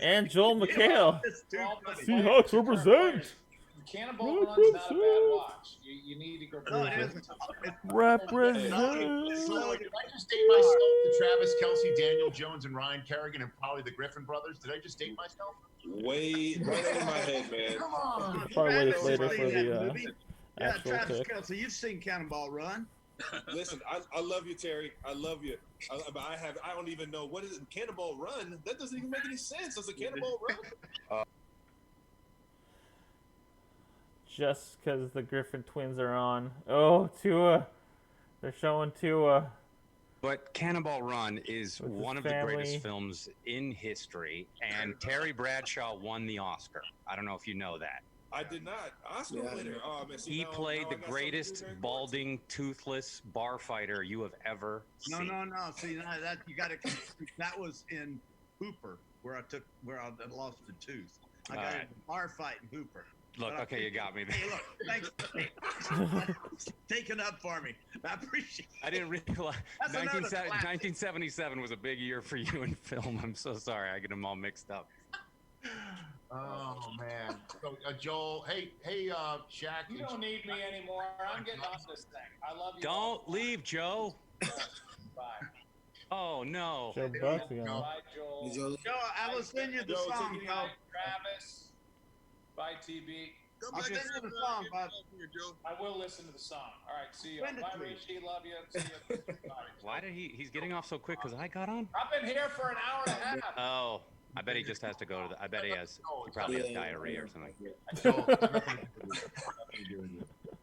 and Joel McHale. Seahawks represent. Cannonball Run's not a bad watch. You need to go. No, it isn't. Represent. Did I just date myself to Travis Kelce, Daniel Jones, and Ryan Kerrigan, and probably the Griffin brothers? Did I just date myself? Way over my head, man. Come on. Probably wait later for the Yeah, actual Travis pick. Kelce, you've seen Cannonball Run. Listen, I love you, Terry. I love you. But I don't even know what is it. Cannonball Run? That doesn't even make any sense. Does a Cannonball Run? Just because the Griffin twins are on. Oh, Tua. They're showing Tua. But Cannonball Run is With his one of the family. greatest films in history, and Terry Bradshaw won the Oscar. I don't know if you know that. I did not. Oscar winner. Oh, man, see, He now played I the got greatest something to do balding, toothless bar fighter you have ever seen. No. See, that you got to. That was in Hooper, where I lost the tooth. I got All right. a bar fight in Hooper. Look, okay, you got me there. Hey, look, thanks. Taking up for me. I appreciate it. I didn't realize That's another classic. 1977 was a big year for you in film. I'm so sorry. I get them all mixed up. Oh man. So Joel, hey, Shaq. You don't need me anymore. I'm getting off this thing. I love you. Don't leave, Joe. Bye. Oh no. Joe Buck's again. Bye, Joel. Joe, I will send you the song, Joe. Bye, Travis. Bye, TB. I'll send you the song, bud. I will listen to the song. All right, see you. Bye, Richie. Love you. See you. Bye. Why did he's getting off so quick? Because I got on? I've been here for an hour and a half. Oh, I bet he just has to go to the, I bet he probably has diarrhea or something.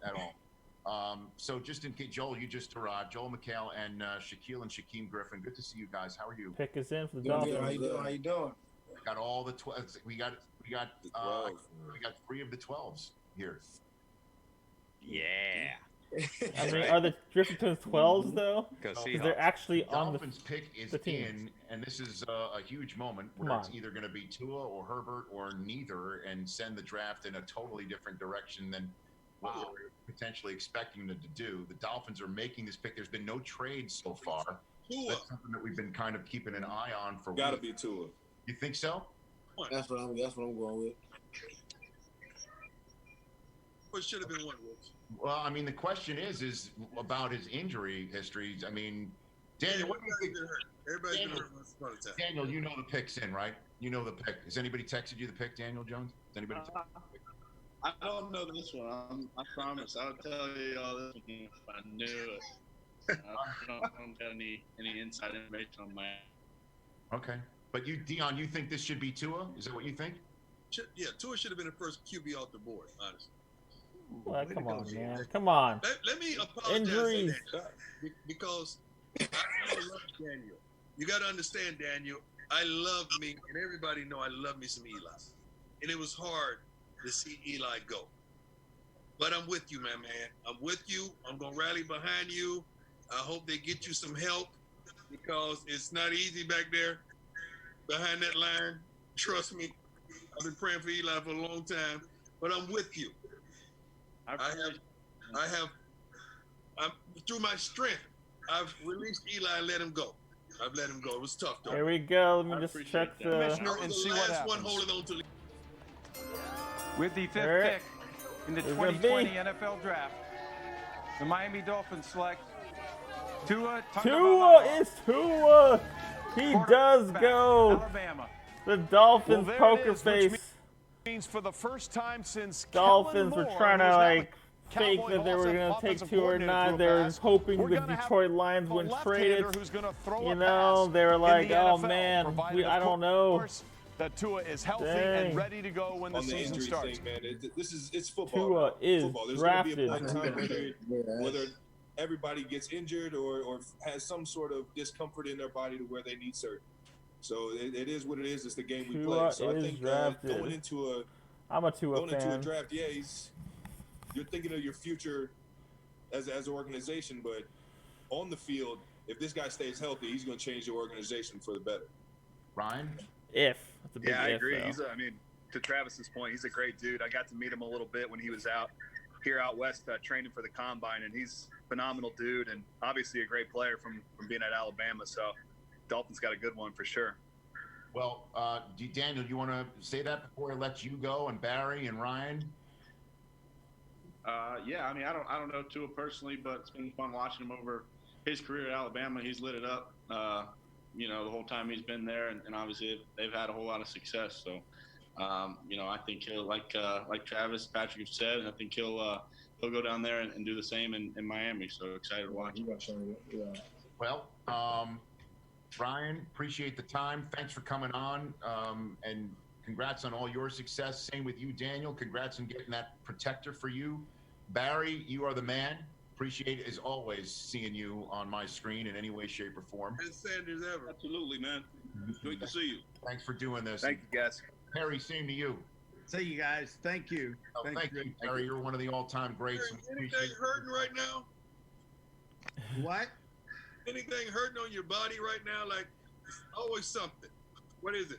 At all. So just in case, Joel, you just arrived. Joel McHale and Shaquille and Shaquem Griffin. Good to see you guys. How are you? Pick us in for the Dolphins. How you doing? Got all the 12. We got 3 of the 12s here. Yeah. I mean, are the Griffin Twins 12s though? Because they're actually on the Dolphins pick is in, and this is a huge moment where it's either going to be Tua or Herbert or neither, and send the draft in a totally different direction than what we're potentially expecting them to do. The Dolphins are making this pick. There's been no trade so far. Tua. That's something that we've been kind of keeping an eye on for. Gotta be Tua. You think so? That's what I'm going with. What should have been one, Rich? Well, I mean, the question is about his injury history. I mean, Daniel, what do you think? Everybody's been hurt once upon a time. Daniel, you know the pick's in, right? You know the pick. Has anybody texted you the pick, Daniel Jones? Has anybody? I don't know this one. I promise. I'll tell you all this one if I knew it. I don't got any inside information on my. Okay, but you, Dion, you think this should be Tua? Is that what you think? Yeah, Tua should have been the first QB off the board, honestly. Well, come on, man. Come on. Let me apologize Injuries. for that, because I love Daniel. You got to understand, Daniel, I love me, and everybody know I love me some Eli. And it was hard to see Eli go. But I'm with you, man. I'm with you. I'm going to rally behind you. I hope they get you some help, because it's not easy back there behind that line. Trust me. I've been praying for Eli for a long time, but I'm with you. I'm through my strength, I've released Eli and let him go. I've let him go. It was tough, though. Here we go. Let me just check the Commissioner and see what happens. One holding on to With the fifth pick in the 2020 NFL Draft, the Miami Dolphins select Tua. Tua is Tua. He does go. Alabama. The Dolphins poker face. Means for the first time since Dolphins were trying to like fake that they were going to take Tua or not. They were hoping the Detroit Lions wouldn't trade it. You know, they were like, oh man, I don't know. That Tua is healthy and ready to go when the season starts. Thing, man. It's football. Tua is football. There's drafted. Going to be a point in time whether everybody gets injured or has some sort of discomfort in their body to where they need surgery. So it is what it is. It's the game we play. So I think going into I'm a Tua fan. Into a draft, yeah, you're thinking of your future as an organization, but on the field, if this guy stays healthy, he's going to change the organization for the better. Ryan? That's a big I if, agree. though. I mean, to Travis's point, he's a great dude. I got to meet him a little bit when he was out west training for the combine, and he's a phenomenal dude and obviously a great player from being at Alabama. So Dolphins got a good one for sure. Well, Daniel, you want to say that before I let you go, and Barry and Ryan? Yeah, I mean, I don't know Tua personally, but it's been fun watching him over his career at Alabama. He's lit it up, the whole time he's been there, and obviously they've had a whole lot of success. So, I think he'll, like Travis, Patrick have said, I think he'll go down there and do the same in Miami. So excited to watch him. Well, Ryan, appreciate the time. Thanks for coming on, and congrats on all your success. Same with you, Daniel. Congrats on getting that protector for you. Barry, you are the man. Appreciate it, as always, seeing you on my screen in any way, shape, or form. Best Sanders ever. Absolutely, man. Great to see you. Thanks for doing this. Thank you, guys. Harry, same to you. See you guys. Thank you. Oh, thank you, Harry. You're one of the all-time greats. Anything hurting right now? What? Anything hurting on your body right now? Like, it's always something. What is it?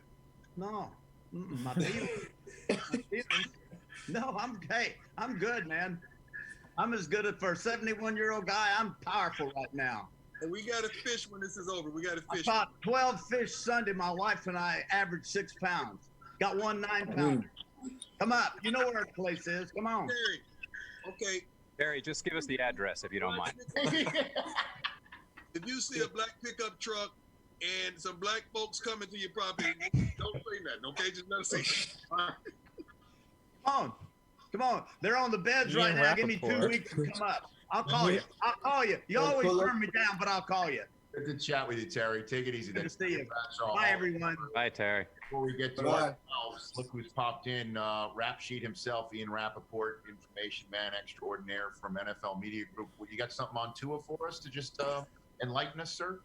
No. My feelings. No, I'm good, man. I'm as good as for a 71-year-old guy. I'm powerful right now. And we got to fish when this is over. We got to fish. I caught 12 fish Sunday. My wife and I averaged 6 pounds. Got one 9-pounder. Come up. You know where the place is. Come on. Okay. Barry, just give us the address if you don't mind. If you see a black pickup truck and some black folks coming to your property, don't say nothing, okay? Just not say Come on. They're on the beds right now. Give me 2 weeks to come up. I'll call you. You always turn me down, but I'll call you. Good to chat with you, Terry. Take it easy. Good to see you. Bye, everyone. Bye, Terry. Before we get to ourselves, look who's popped in. Rap Sheet himself, Ian Rappaport, information man extraordinaire from NFL Media Group. You got something on Tua for us to just enlighten us, sir?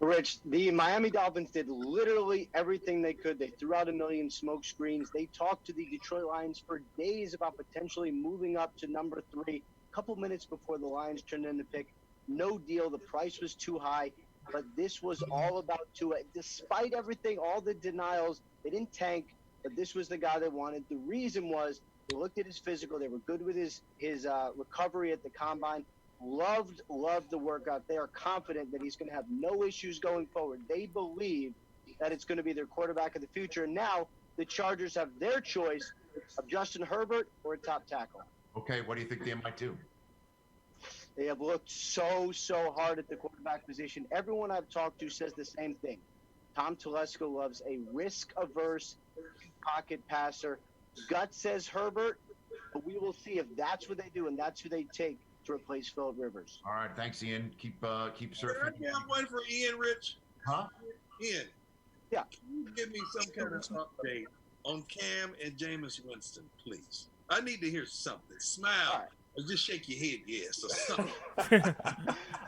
Rich, the Miami Dolphins did literally everything they could. They threw out a million smoke screens. They talked to the Detroit Lions for days about potentially moving up to number 3. A couple minutes before the Lions turned in the pick. No deal. The price was too high. But this was all about Tua. Despite everything, all the denials, they didn't tank, but this was the guy they wanted. The reason was they looked at his physical. They were good with his recovery at the combine. Loved the workout. They are confident that he's going to have no issues going forward. They believe that it's going to be their quarterback of the future. And now the Chargers have their choice of Justin Herbert or a top tackle. Okay, what do you think they might do? They have looked so hard at the quarterback position. Everyone I've talked to says the same thing. Tom Telesco loves a risk-averse pocket passer. Gut says Herbert, but we will see if that's what they do and that's who they take to replace Phillip Rivers. All right, thanks, Ian. Keep surfing. I'm waiting for Ian, Rich. Huh? Ian. Yeah. Can you give me some kind of update on Cam and Jameis Winston, please? I need to hear something. Smile. Or just shake your head, yes, or something.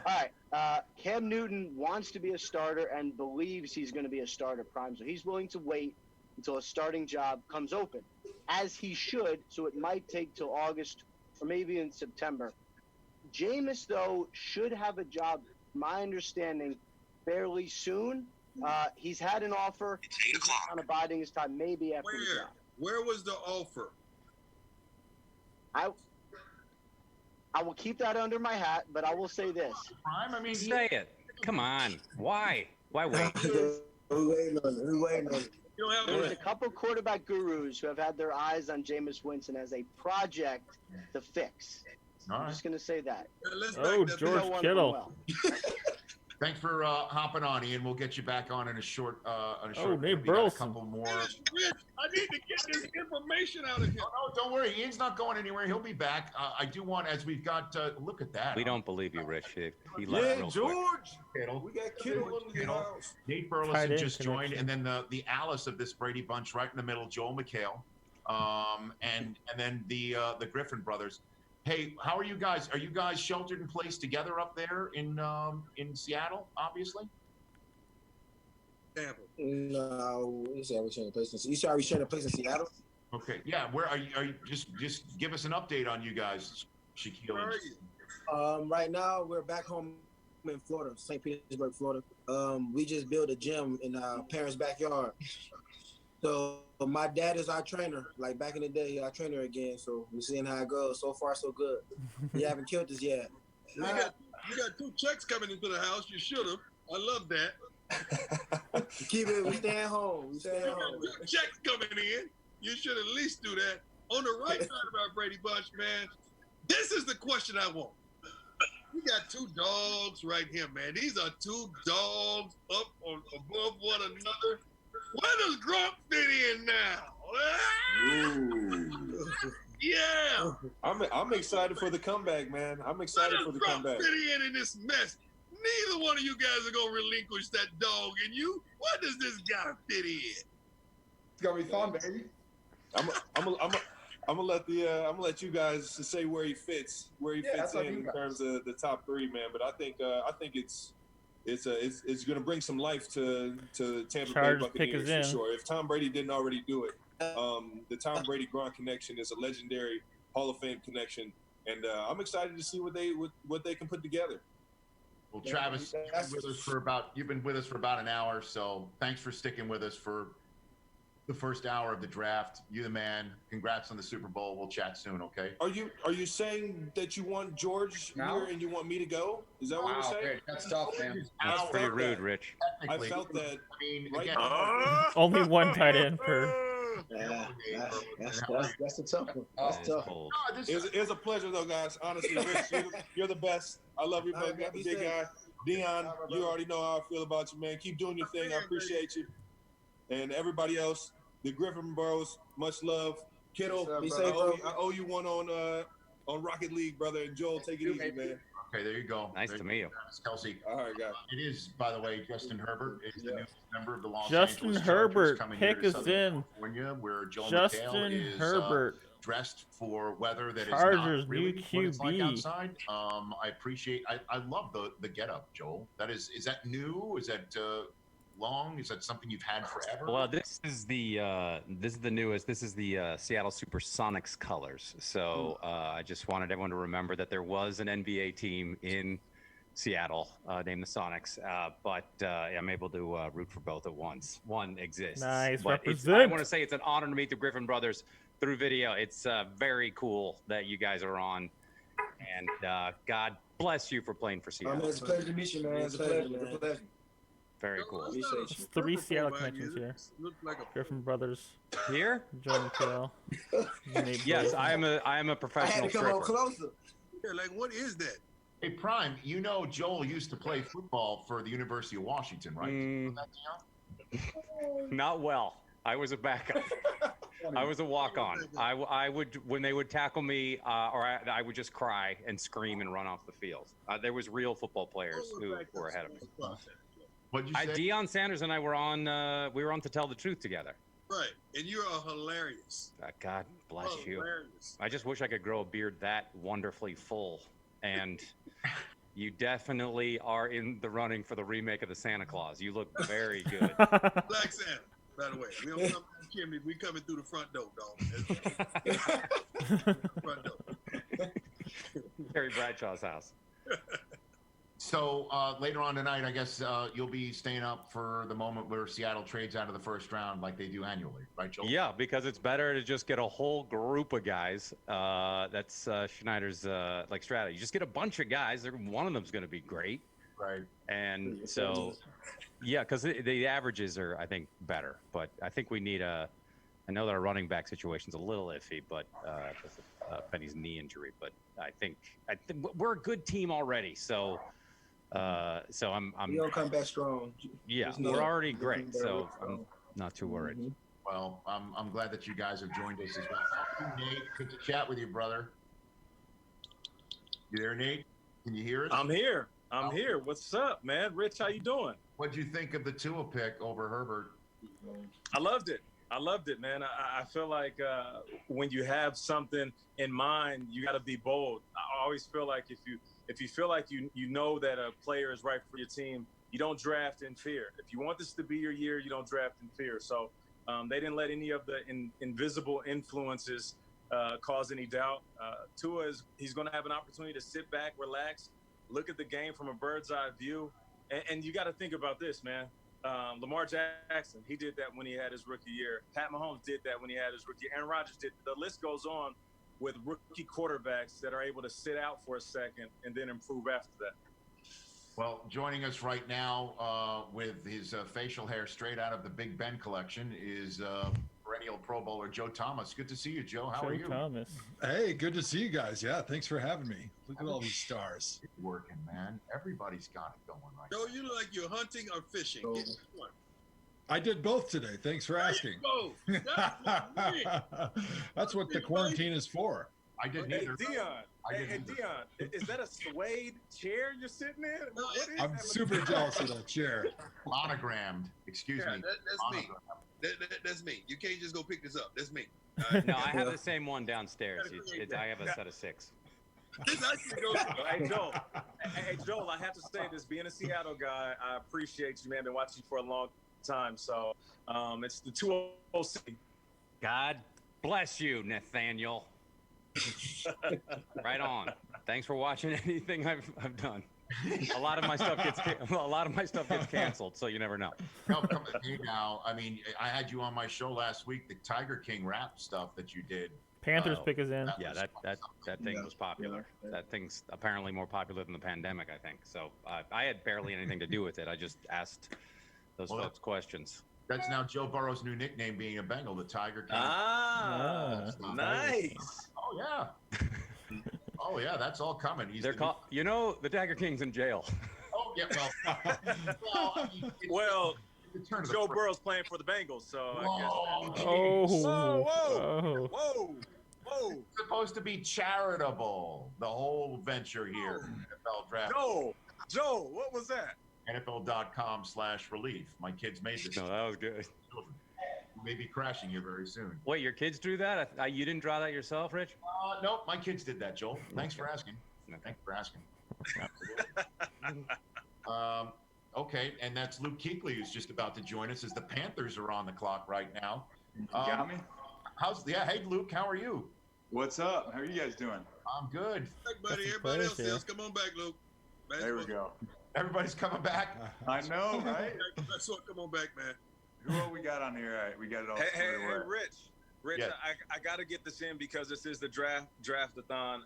All right. Cam Newton wants to be a starter and believes he's going to be a starter prime. So he's willing to wait until a starting job comes open, as he should. So it might take till August or maybe in September. Jameis, though, should have a job, my understanding, fairly soon. He's had an offer. He's kind of biding his time, maybe after the draft. Where was the offer? I will keep that under my hat, but I will say this. I mean, say it. Come on. Why? Why wait? Who waiting on it? There's a couple quarterback gurus who have had their eyes on Jameis Winston as a project to fix. I'm just going to say that. George Kittle. Thanks for hopping on, Ian. We'll get you back on in a short. Nate Burleson. A couple more. Rich, I need to get this information out of him. Oh, no, don't worry. Ian's not going anywhere. He'll be back. I do want, as we've got, look at that. We don't believe you, Rich. He left real George. quick. Kittle. We got Kittle in the house. Nate Burleson just joined, and then the Alice of this Brady bunch right in the middle, Joel McHale, and then the Griffin brothers. Hey, how are you guys? Are you guys sheltered in place together up there in Seattle? Obviously. No, we said we're sharing a place. You said we sharing a place in Seattle? Okay, yeah. Where are you? Are you just give us an update on you guys, Shaquille? Where are you? Right now we're back home in Florida, St. Petersburg, Florida. We just built a gym in our parents' backyard. So my dad is our trainer. Like back in the day, our trainer again. So we're seeing how it goes. So far, so good. We haven't killed us yet. You got 2 checks coming into the house. You should have. I love that. Keep it. We staying home. We staying home. 2 checks coming in. You should at least do that. On the right side of our Brady Bunch, man, this is the question I want. We got 2 dogs right here, man. These are 2 dogs up above one another. Where does Gronk fit in now? Yeah. I'm excited for the comeback, man. I'm excited for the comeback. Where does Gronk fit in this mess? Neither one of you guys are gonna relinquish that dog in you. Where does this guy fit in? It's gonna be fun, baby. I'm gonna let you guys say where he fits in terms of the top 3, man. But I think it's going to bring some life to Tampa Bay Buccaneers for sure. If Tom Brady didn't already do it, the Tom Brady Gronk connection is a legendary Hall of Fame connection, and I'm excited to see what they can put together. Well, Travis, you've been with us for about an hour, so thanks for sticking with us for the first hour of the draft. You the man. Congrats on the Super Bowl. We'll chat soon, okay? Are you saying that you want George here and you want me to go? Is that what you're saying? Okay. That's tough, man. That's pretty rude, Rich. I felt that. Right now. Only one tight end per. Yeah, that's a tough one. That's tough. It was a pleasure, though, guys. Honestly, Rich, you're the best. I love you, man. Big guy. Dion, you already know how I feel about you, man. Keep doing your thing. I appreciate you. And everybody else, the Griffin Bros, much love. Kittle, I owe you one on Rocket League, brother. And Joel, take it easy, man. Okay, there you go. Nice to meet you. Kelsey. All right, guys. It is, by the way, Justin Herbert is the newest member of the Los Justin Angeles Herbert, Chargers coming pick here to us Southern in. California, where Joe Justin McHale is Herbert. dressed for weather that Chargers, is not really new what it's like QB. outside. I love the getup, Joel. Is that new? Is that long? Is that something you've had forever? Well, this is the newest. This is the Seattle Supersonics colors. So I just wanted everyone to remember that there was an NBA team in Seattle named the Sonics, but I'm able to root for both at once. One exists. Nice, but represent. I want to say it's an honor to meet the Griffin brothers through video. It's very cool that you guys are on, and God bless you for playing for Seattle. It's a pleasure to meet you, man. It's a pleasure. Very cool. There's 3 Seattle connections here. Griffin brothers. Here? Jordan Kittle. Yes, I am a professional I had to come stripper. up closer. Yeah, like what is that? Hey, Prime, you know Joel used to play football for the University of Washington, right? Not well. I was a backup. I was a walk-on. I would, when they would tackle me, I would just cry and scream and run off the field. There was real football players who were ahead of me. What'd you say? Deion Sanders and I were on. We were on To Tell the Truth together. Right, and you're hilarious. God bless you. Hilarious. I just wish I could grow a beard that wonderfully full. And you definitely are in the running for the remake of the Santa Claus. You look very good. Black Santa, by the way. We don't come through the chimney. We coming through the front door, dog. Front door. Terry Bradshaw's house. So later on tonight, I guess you'll be staying up for the moment where Seattle trades out of the first round like they do annually, right, Joel? Yeah, because it's better to just get a whole group of guys. That's Schneider's strategy. You just get a bunch of guys. One of them's going to be great. Right. And so, yeah, because the averages are, I think, better. But I think we need I know that our running back situation's a little iffy, but because of Penny's knee injury. But I think we're a good team already. So. So I'm You're gonna come back strong. Yeah, we're already great, so I'm not too worried. Well, I'm glad that you guys have joined us as well. Nate, good to chat with you, brother. You there, Nate? Can you hear us? I'm here. I'm here. What's up, man? Rich, how you doing? What'd you think of the Tua pick over Herbert? I loved it. I loved it, man. I feel like when you have something in mind, you got to be bold. I always feel like if you feel like you know that a player is right for your team, you don't draft in fear. If you want this to be your year, you don't draft in fear. So they didn't let any of the invisible influences cause any doubt. Tua he's going to have an opportunity to sit back, relax, look at the game from a bird's eye view, and you got to think about this, man. Lamar Jackson, he did that when he had his rookie year. Pat Mahomes did that when he had his rookie. Aaron Rodgers did. The list goes on with rookie quarterbacks that are able to sit out for a second and then improve after that. Well, joining us right now with his facial hair straight out of the Big Ben collection is perennial Pro Bowler Joe Thomas. Good to see you, Joe. How are you? Thomas. Hey, good to see you guys. Yeah, thanks for having me. Look at all these stars. It's working, man. Everybody's got it going right Joe, you look like you're hunting or fishing. Get one. I did both today. Thanks for asking. Both. That's what the quarantine is for. I didn't Hey, either. Dion, is that a suede chair you're sitting in? What is I'm that? super jealous of that chair. Monogrammed. Excuse me. That's me. That's me. You can't just go pick this up. That's me. No, I have the same one downstairs. I have a set of 6. Hey, Joel, I have to say this. Being a Seattle guy, I appreciate you, man. Been watching you for a long time. So it's the 206. God bless you, Nathaniel. Right on. Thanks for watching anything I've done. A lot of my stuff gets canceled, so you never know. No, come at me now. I mean, I had you on my show last week. The Tiger King rap stuff that you did. Panthers pick us in. Yeah, that thing was popular. That thing's apparently more popular than the pandemic, I think. So I had barely anything to do with it. I just asked those folks questions. That's now Joe Burrow's new nickname, being a Bengal, the Tiger King. Nice. Oh yeah. Oh yeah, that's all coming. The Tiger King's in jail. Oh Yeah, well, Well, it's turn of the Joe fr- Burrow's playing for the Bengals, so I guess. Oh, Whoa. It's supposed to be charitable, the whole venture here. NFL draft. Joe, what was that? NFL.com/relief. My kids made this. No, that was good. You may be crashing here very soon. Wait, your kids drew that? You didn't draw that yourself, Rich? Nope, my kids did that, Joel. Thanks for asking. Thanks for asking. Okay, and that's Luke Kuechly, who's just about to join us as the Panthers are on the clock right now. Got me? Hey, Luke, how are you? What's up? How are you guys doing? I'm good. Back, buddy. Everybody else says, come on back, Luke. There we go. Everybody's coming back. I know, right? That's what. Come on back, man. Who we got on here? All right, we got it all. Hey, Rich, Yes. I got to get this in because this is the draftathon.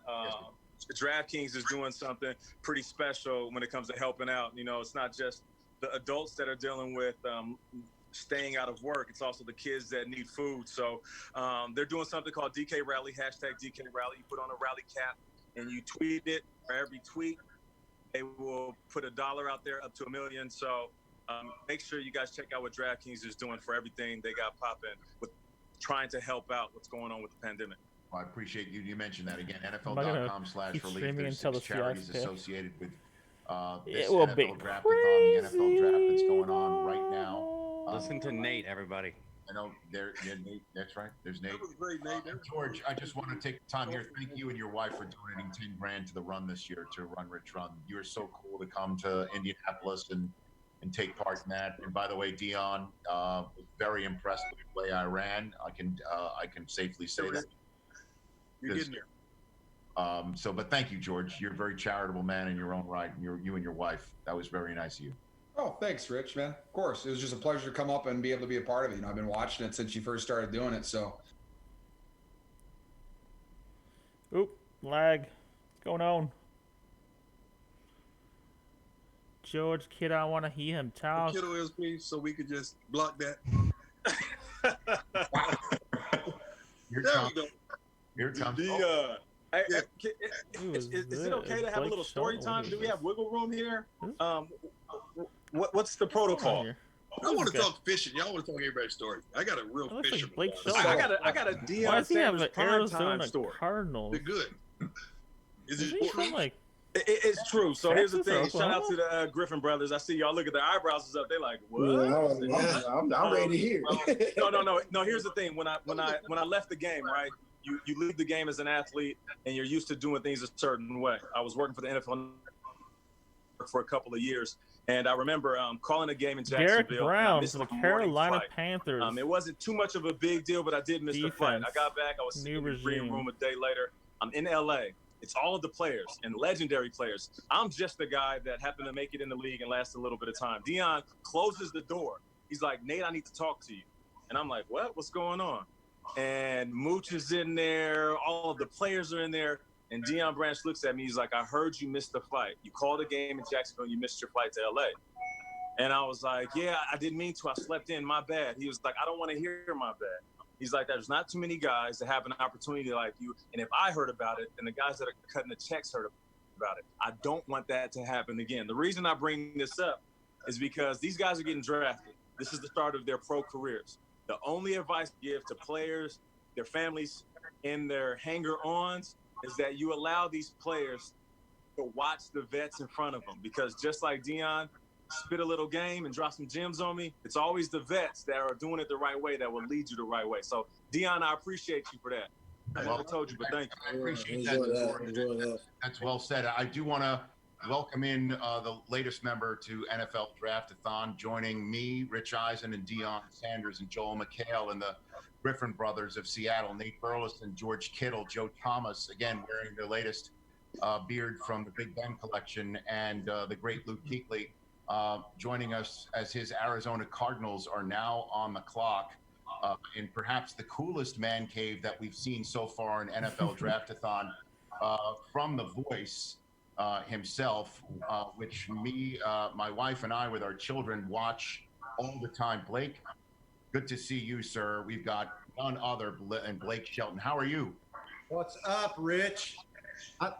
DraftKings is doing something pretty special when it comes to helping out. You know, it's not just the adults that are dealing with staying out of work. It's also the kids that need food. So they're doing something called DK Rally, #DK Rally. You put on a rally cap and you tweet it. For every tweet, they will put $1 out there up to $1 million. So make sure you guys check out what DraftKings is doing for everything they got popping with trying to help out what's going on with the pandemic. Well, I appreciate you mentioned that again. NFL.com/relief. There's 6 charities associated with this NFL draft-a-thon, the NFL draft that's going on right now. Listen to Nate, everybody. I know Nate. That's right. There's Nate. That was great, Nate. George, I just want to take the time here. Thank you and your wife for donating $10,000 to the run this year to Run Rich Run. You were so cool to come to Indianapolis and take part in that. And by the way, Dion was very impressed with the way I ran. I can safely say that. You're getting there. But thank you, George. You're a very charitable man in your own right. And you and your wife. That was very nice of you. Oh, thanks, Rich, man. Of course. It was just a pleasure to come up and be able to be a part of it. You know, I've been watching it since you first started doing it, so. Oop, lag. What's going on? George, kid, I want to hear him talk. Kiddo is, please, so we could just block that. There we go. Here comes. Is it okay to have a little story time? Do we have wiggle room here? What's the protocol? I want to talk fishing. Y'all want to talk everybody's story. I got a real fisherman. I got a Deion Sanders prime time story. Cardinals? They're good. Is it true? It's true. So here's the Texas thing. or Shout out to the Griffin brothers. I see y'all look at their eyebrows is up. They're like, what? Yeah, I'm ready to hear. No. Here's the thing. When I left the game, right? You leave the game as an athlete and you're used to doing things a certain way. I was working for the NFL for a couple of years, and I remember calling a game in Jacksonville. Derek Brown for the Carolina Panthers. It wasn't too much of a big deal, but I did miss the flight. I got back. I was sitting in the green room a day later. I'm in LA. It's all of the players and legendary players. I'm just the guy that happened to make it in the league and last a little bit of time. Deion closes the door. He's like, Nate, I need to talk to you. And I'm like, what? What's going on? And Mooch is in there. All of the players are in there. And Deion Branch looks at me. He's like, I heard you missed the flight. You called a game in Jacksonville. You missed your flight to LA. And I was like, yeah, I didn't mean to. I slept in. My bad. He was like, I don't want to hear my bad. He's like, there's not too many guys that have an opportunity like you. And if I heard about it, then the guys that are cutting the checks heard about it. I don't want that to happen again. The reason I bring this up is because these guys are getting drafted. This is the start of their pro careers. The only advice I give to players, their families, and their hanger-ons is that you allow these players to watch the vets in front of them. Because just like Deion spit a little game and drop some gems on me, it's always the vets that are doing it the right way that will lead you the right way. So, Deion, I appreciate you for that. I never told you, but thank you. I appreciate that. That's well said. I do want to welcome in the latest member to NFL Draft-a-thon, joining me, Rich Eisen, and Deion Sanders, and Joel McHale, and the Griffin brothers of Seattle, Nate Burleson, George Kittle, Joe Thomas, again, wearing the latest beard from the Big Ben collection, and the great Luke Kuechly, joining us as his Arizona Cardinals are now on the clock in perhaps the coolest man cave that we've seen so far in NFL Draft-a-thon from The Voice himself, which my wife and I with our children watch all the time. Blake, good to see you, sir. We've got none other than Blake Shelton. How are you? What's up, Rich?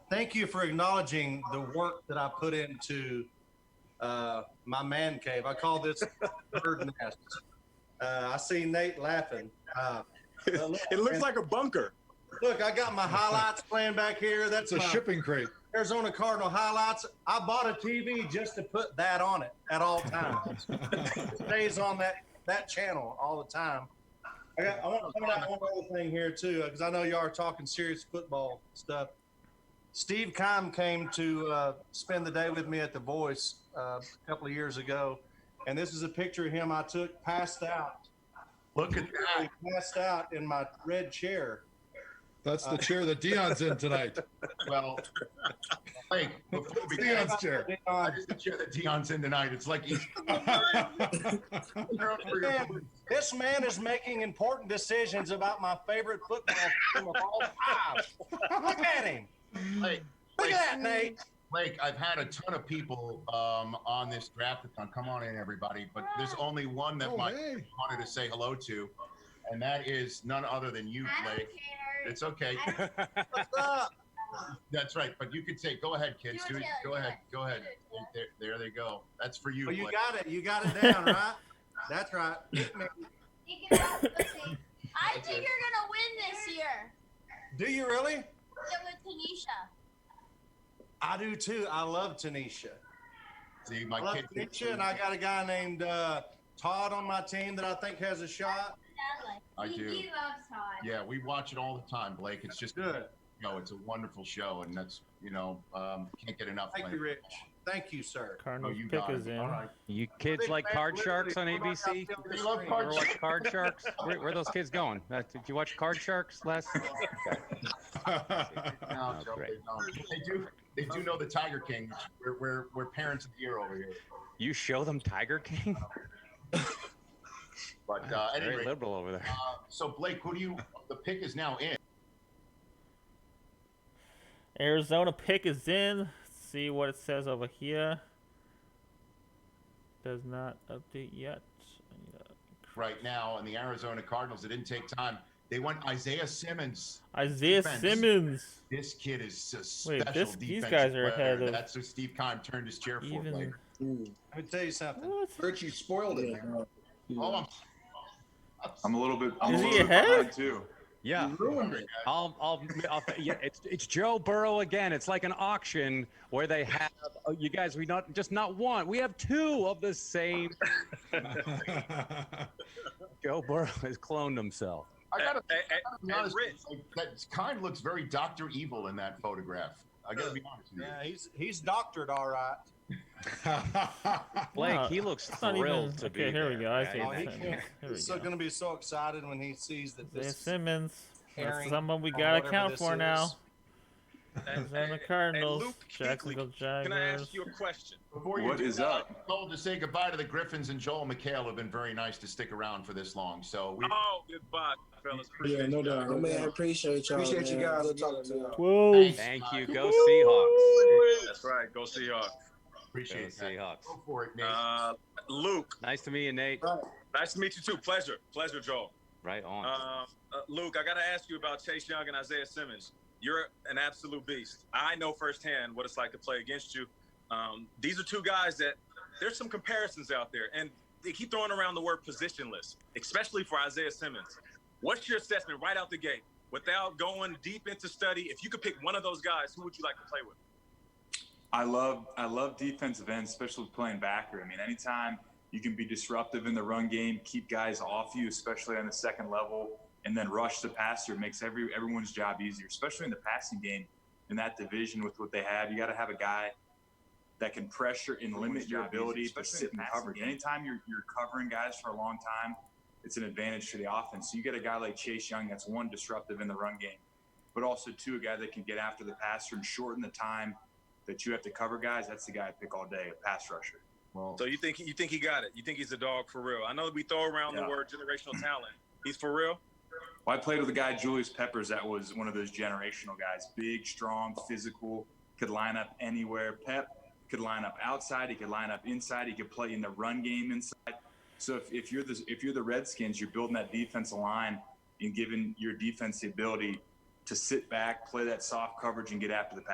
Thank you for acknowledging the work that I put into my man cave. I call this bird nest. I see Nate laughing. It looks like a bunker. Look, I got my highlights playing back here. That's It's a my shipping crate. Arizona Cardinal highlights. I bought a TV just to put that on it at all times. It stays on that channel all the time. I want to point out one other thing here too, because I know you are talking serious football stuff. Steve Keim came to spend the day with me at The Voice a couple of years ago, and this is a picture of him I took passed out. Look at that. Passed out in my red chair. That's the chair that Dion's in tonight. Well, Blake, before we Dion's chair. That is the chair that Dion's in tonight. It's like he's. This man is making important decisions about my favorite football team of all time. Look at him. Blake, Look at that, Nate. Blake, I've had a ton of people on this draft-a-thon. Come on in, everybody. But there's only one that wanted to say hello to, and that is none other than you, Blake. It's okay. What's up? That's right. But you could say, go ahead, kids. Go ahead. Go ahead. There they go. That's for you, Oh, you Blake. got it. You got it down, right? That's right. Hit me. I think you're gonna win this year. Do you really? Yeah, with Tanisha. I do too. I love Tanisha. See, I my love kid. Tanisha, and I got a guy named Todd on my team that I think has a shot. I do. He loves Todd. Yeah, we watch it all the time, Blake. It's just good. It's a wonderful show, and that's can't get enough. Thank you, Rich. Thank you, sir. Cardinals you pick got is it. in. All right. You kids like Card Sharks on ABC? You love Card Ever watch Card Sharks? Where are those kids going? Did you watch Card Sharks last? No, Joe, great. they do know the Tiger King. We're parents of the year over here. You show them Tiger King? But Very anyway, liberal over there. So Blake, the pick is now in. Arizona pick is in. Let's see what it says over here. Does not update yet. Right now, and the Arizona Cardinals, it didn't take time. They went Isaiah Simmons. Isaiah Simmons. This kid is a special Wait, defensive these guys are player. ahead of That's what Steve Keim turned his chair for. even. Blake. Let me tell you something. Rich, you spoiled it. Oh, I'm a little bit. I'm Is a he little bit ahead? behind too. Yeah. Ruined it. Yeah, it's Joe Burrow again. It's like an auction where they have you guys. We not one. We have two of the same. Joe Burrow has cloned himself. I gotta be honest. Rich. That Keim looks very Dr. Evil in that photograph. I gotta be honest with you. Yeah, he's doctored all right. Blake, No, he looks it's not thrilled even- to okay, be here we there. go. I Yeah, see Oh, it. he Here can't. we He's go. going to be so excited when he sees that Isaiah this Simmons. That's herring someone we or gotta whatever count this for is. now. Arizona Cardinals. Luke Jacksonville Kuechly, can I Jaguars. ask you a question? Before What do is that, up? I'm told to say goodbye to the Griffins, and Joel McHale have been very nice to stick around for this long. So we. Oh, goodbye, fellas. Yeah, Appreciate no you. doubt. Man, appreciate y'all. Appreciate you man. guys. Good talking to y'all. Whoa. Thank you. Go Seahawks. That's right. Go Seahawks. Appreciate Go that. Seahawks. Go for it, Nate. Luke, Nice to meet you, Nate. nice to meet you too. Pleasure, Joel. Right on. Luke, I got to ask you about Chase Young and Isaiah Simmons. You're an absolute beast. I know firsthand what it's like to play against you. These are two guys that there's some comparisons out there, and they keep throwing around the word positionless, especially for Isaiah Simmons. What's your assessment right out the gate, without going deep into study? If you could pick one of those guys, who would you like to play with? I love defensive ends, especially playing backer. I mean, anytime you can be disruptive in the run game, keep guys off you, especially on the second level, and then rush the passer, makes everyone's job easier, especially in the passing game in that division with what they have. You got to have a guy that can pressure and limit your ability to sit in coverage. Anytime you're covering guys for a long time, it's an advantage to the offense. So you get a guy like Chase Young that's one, disruptive in the run game, but also two, a guy that can get after the passer and shorten the time that you have to cover guys. That's the guy I pick all day, a pass rusher. Well, So you think he got it? You think he's a dog for real? I know that we throw around the Yeah. word generational talent. He's for real? Well, I played with a guy, Julius Peppers, that was one of those generational guys. Big, strong, physical, could line up anywhere. Pep could line up outside. He could line up inside. He could play in the run game inside. So if you're the Redskins, you're building that defensive line and giving your defense the ability to sit back, play that soft coverage, and get after the pass.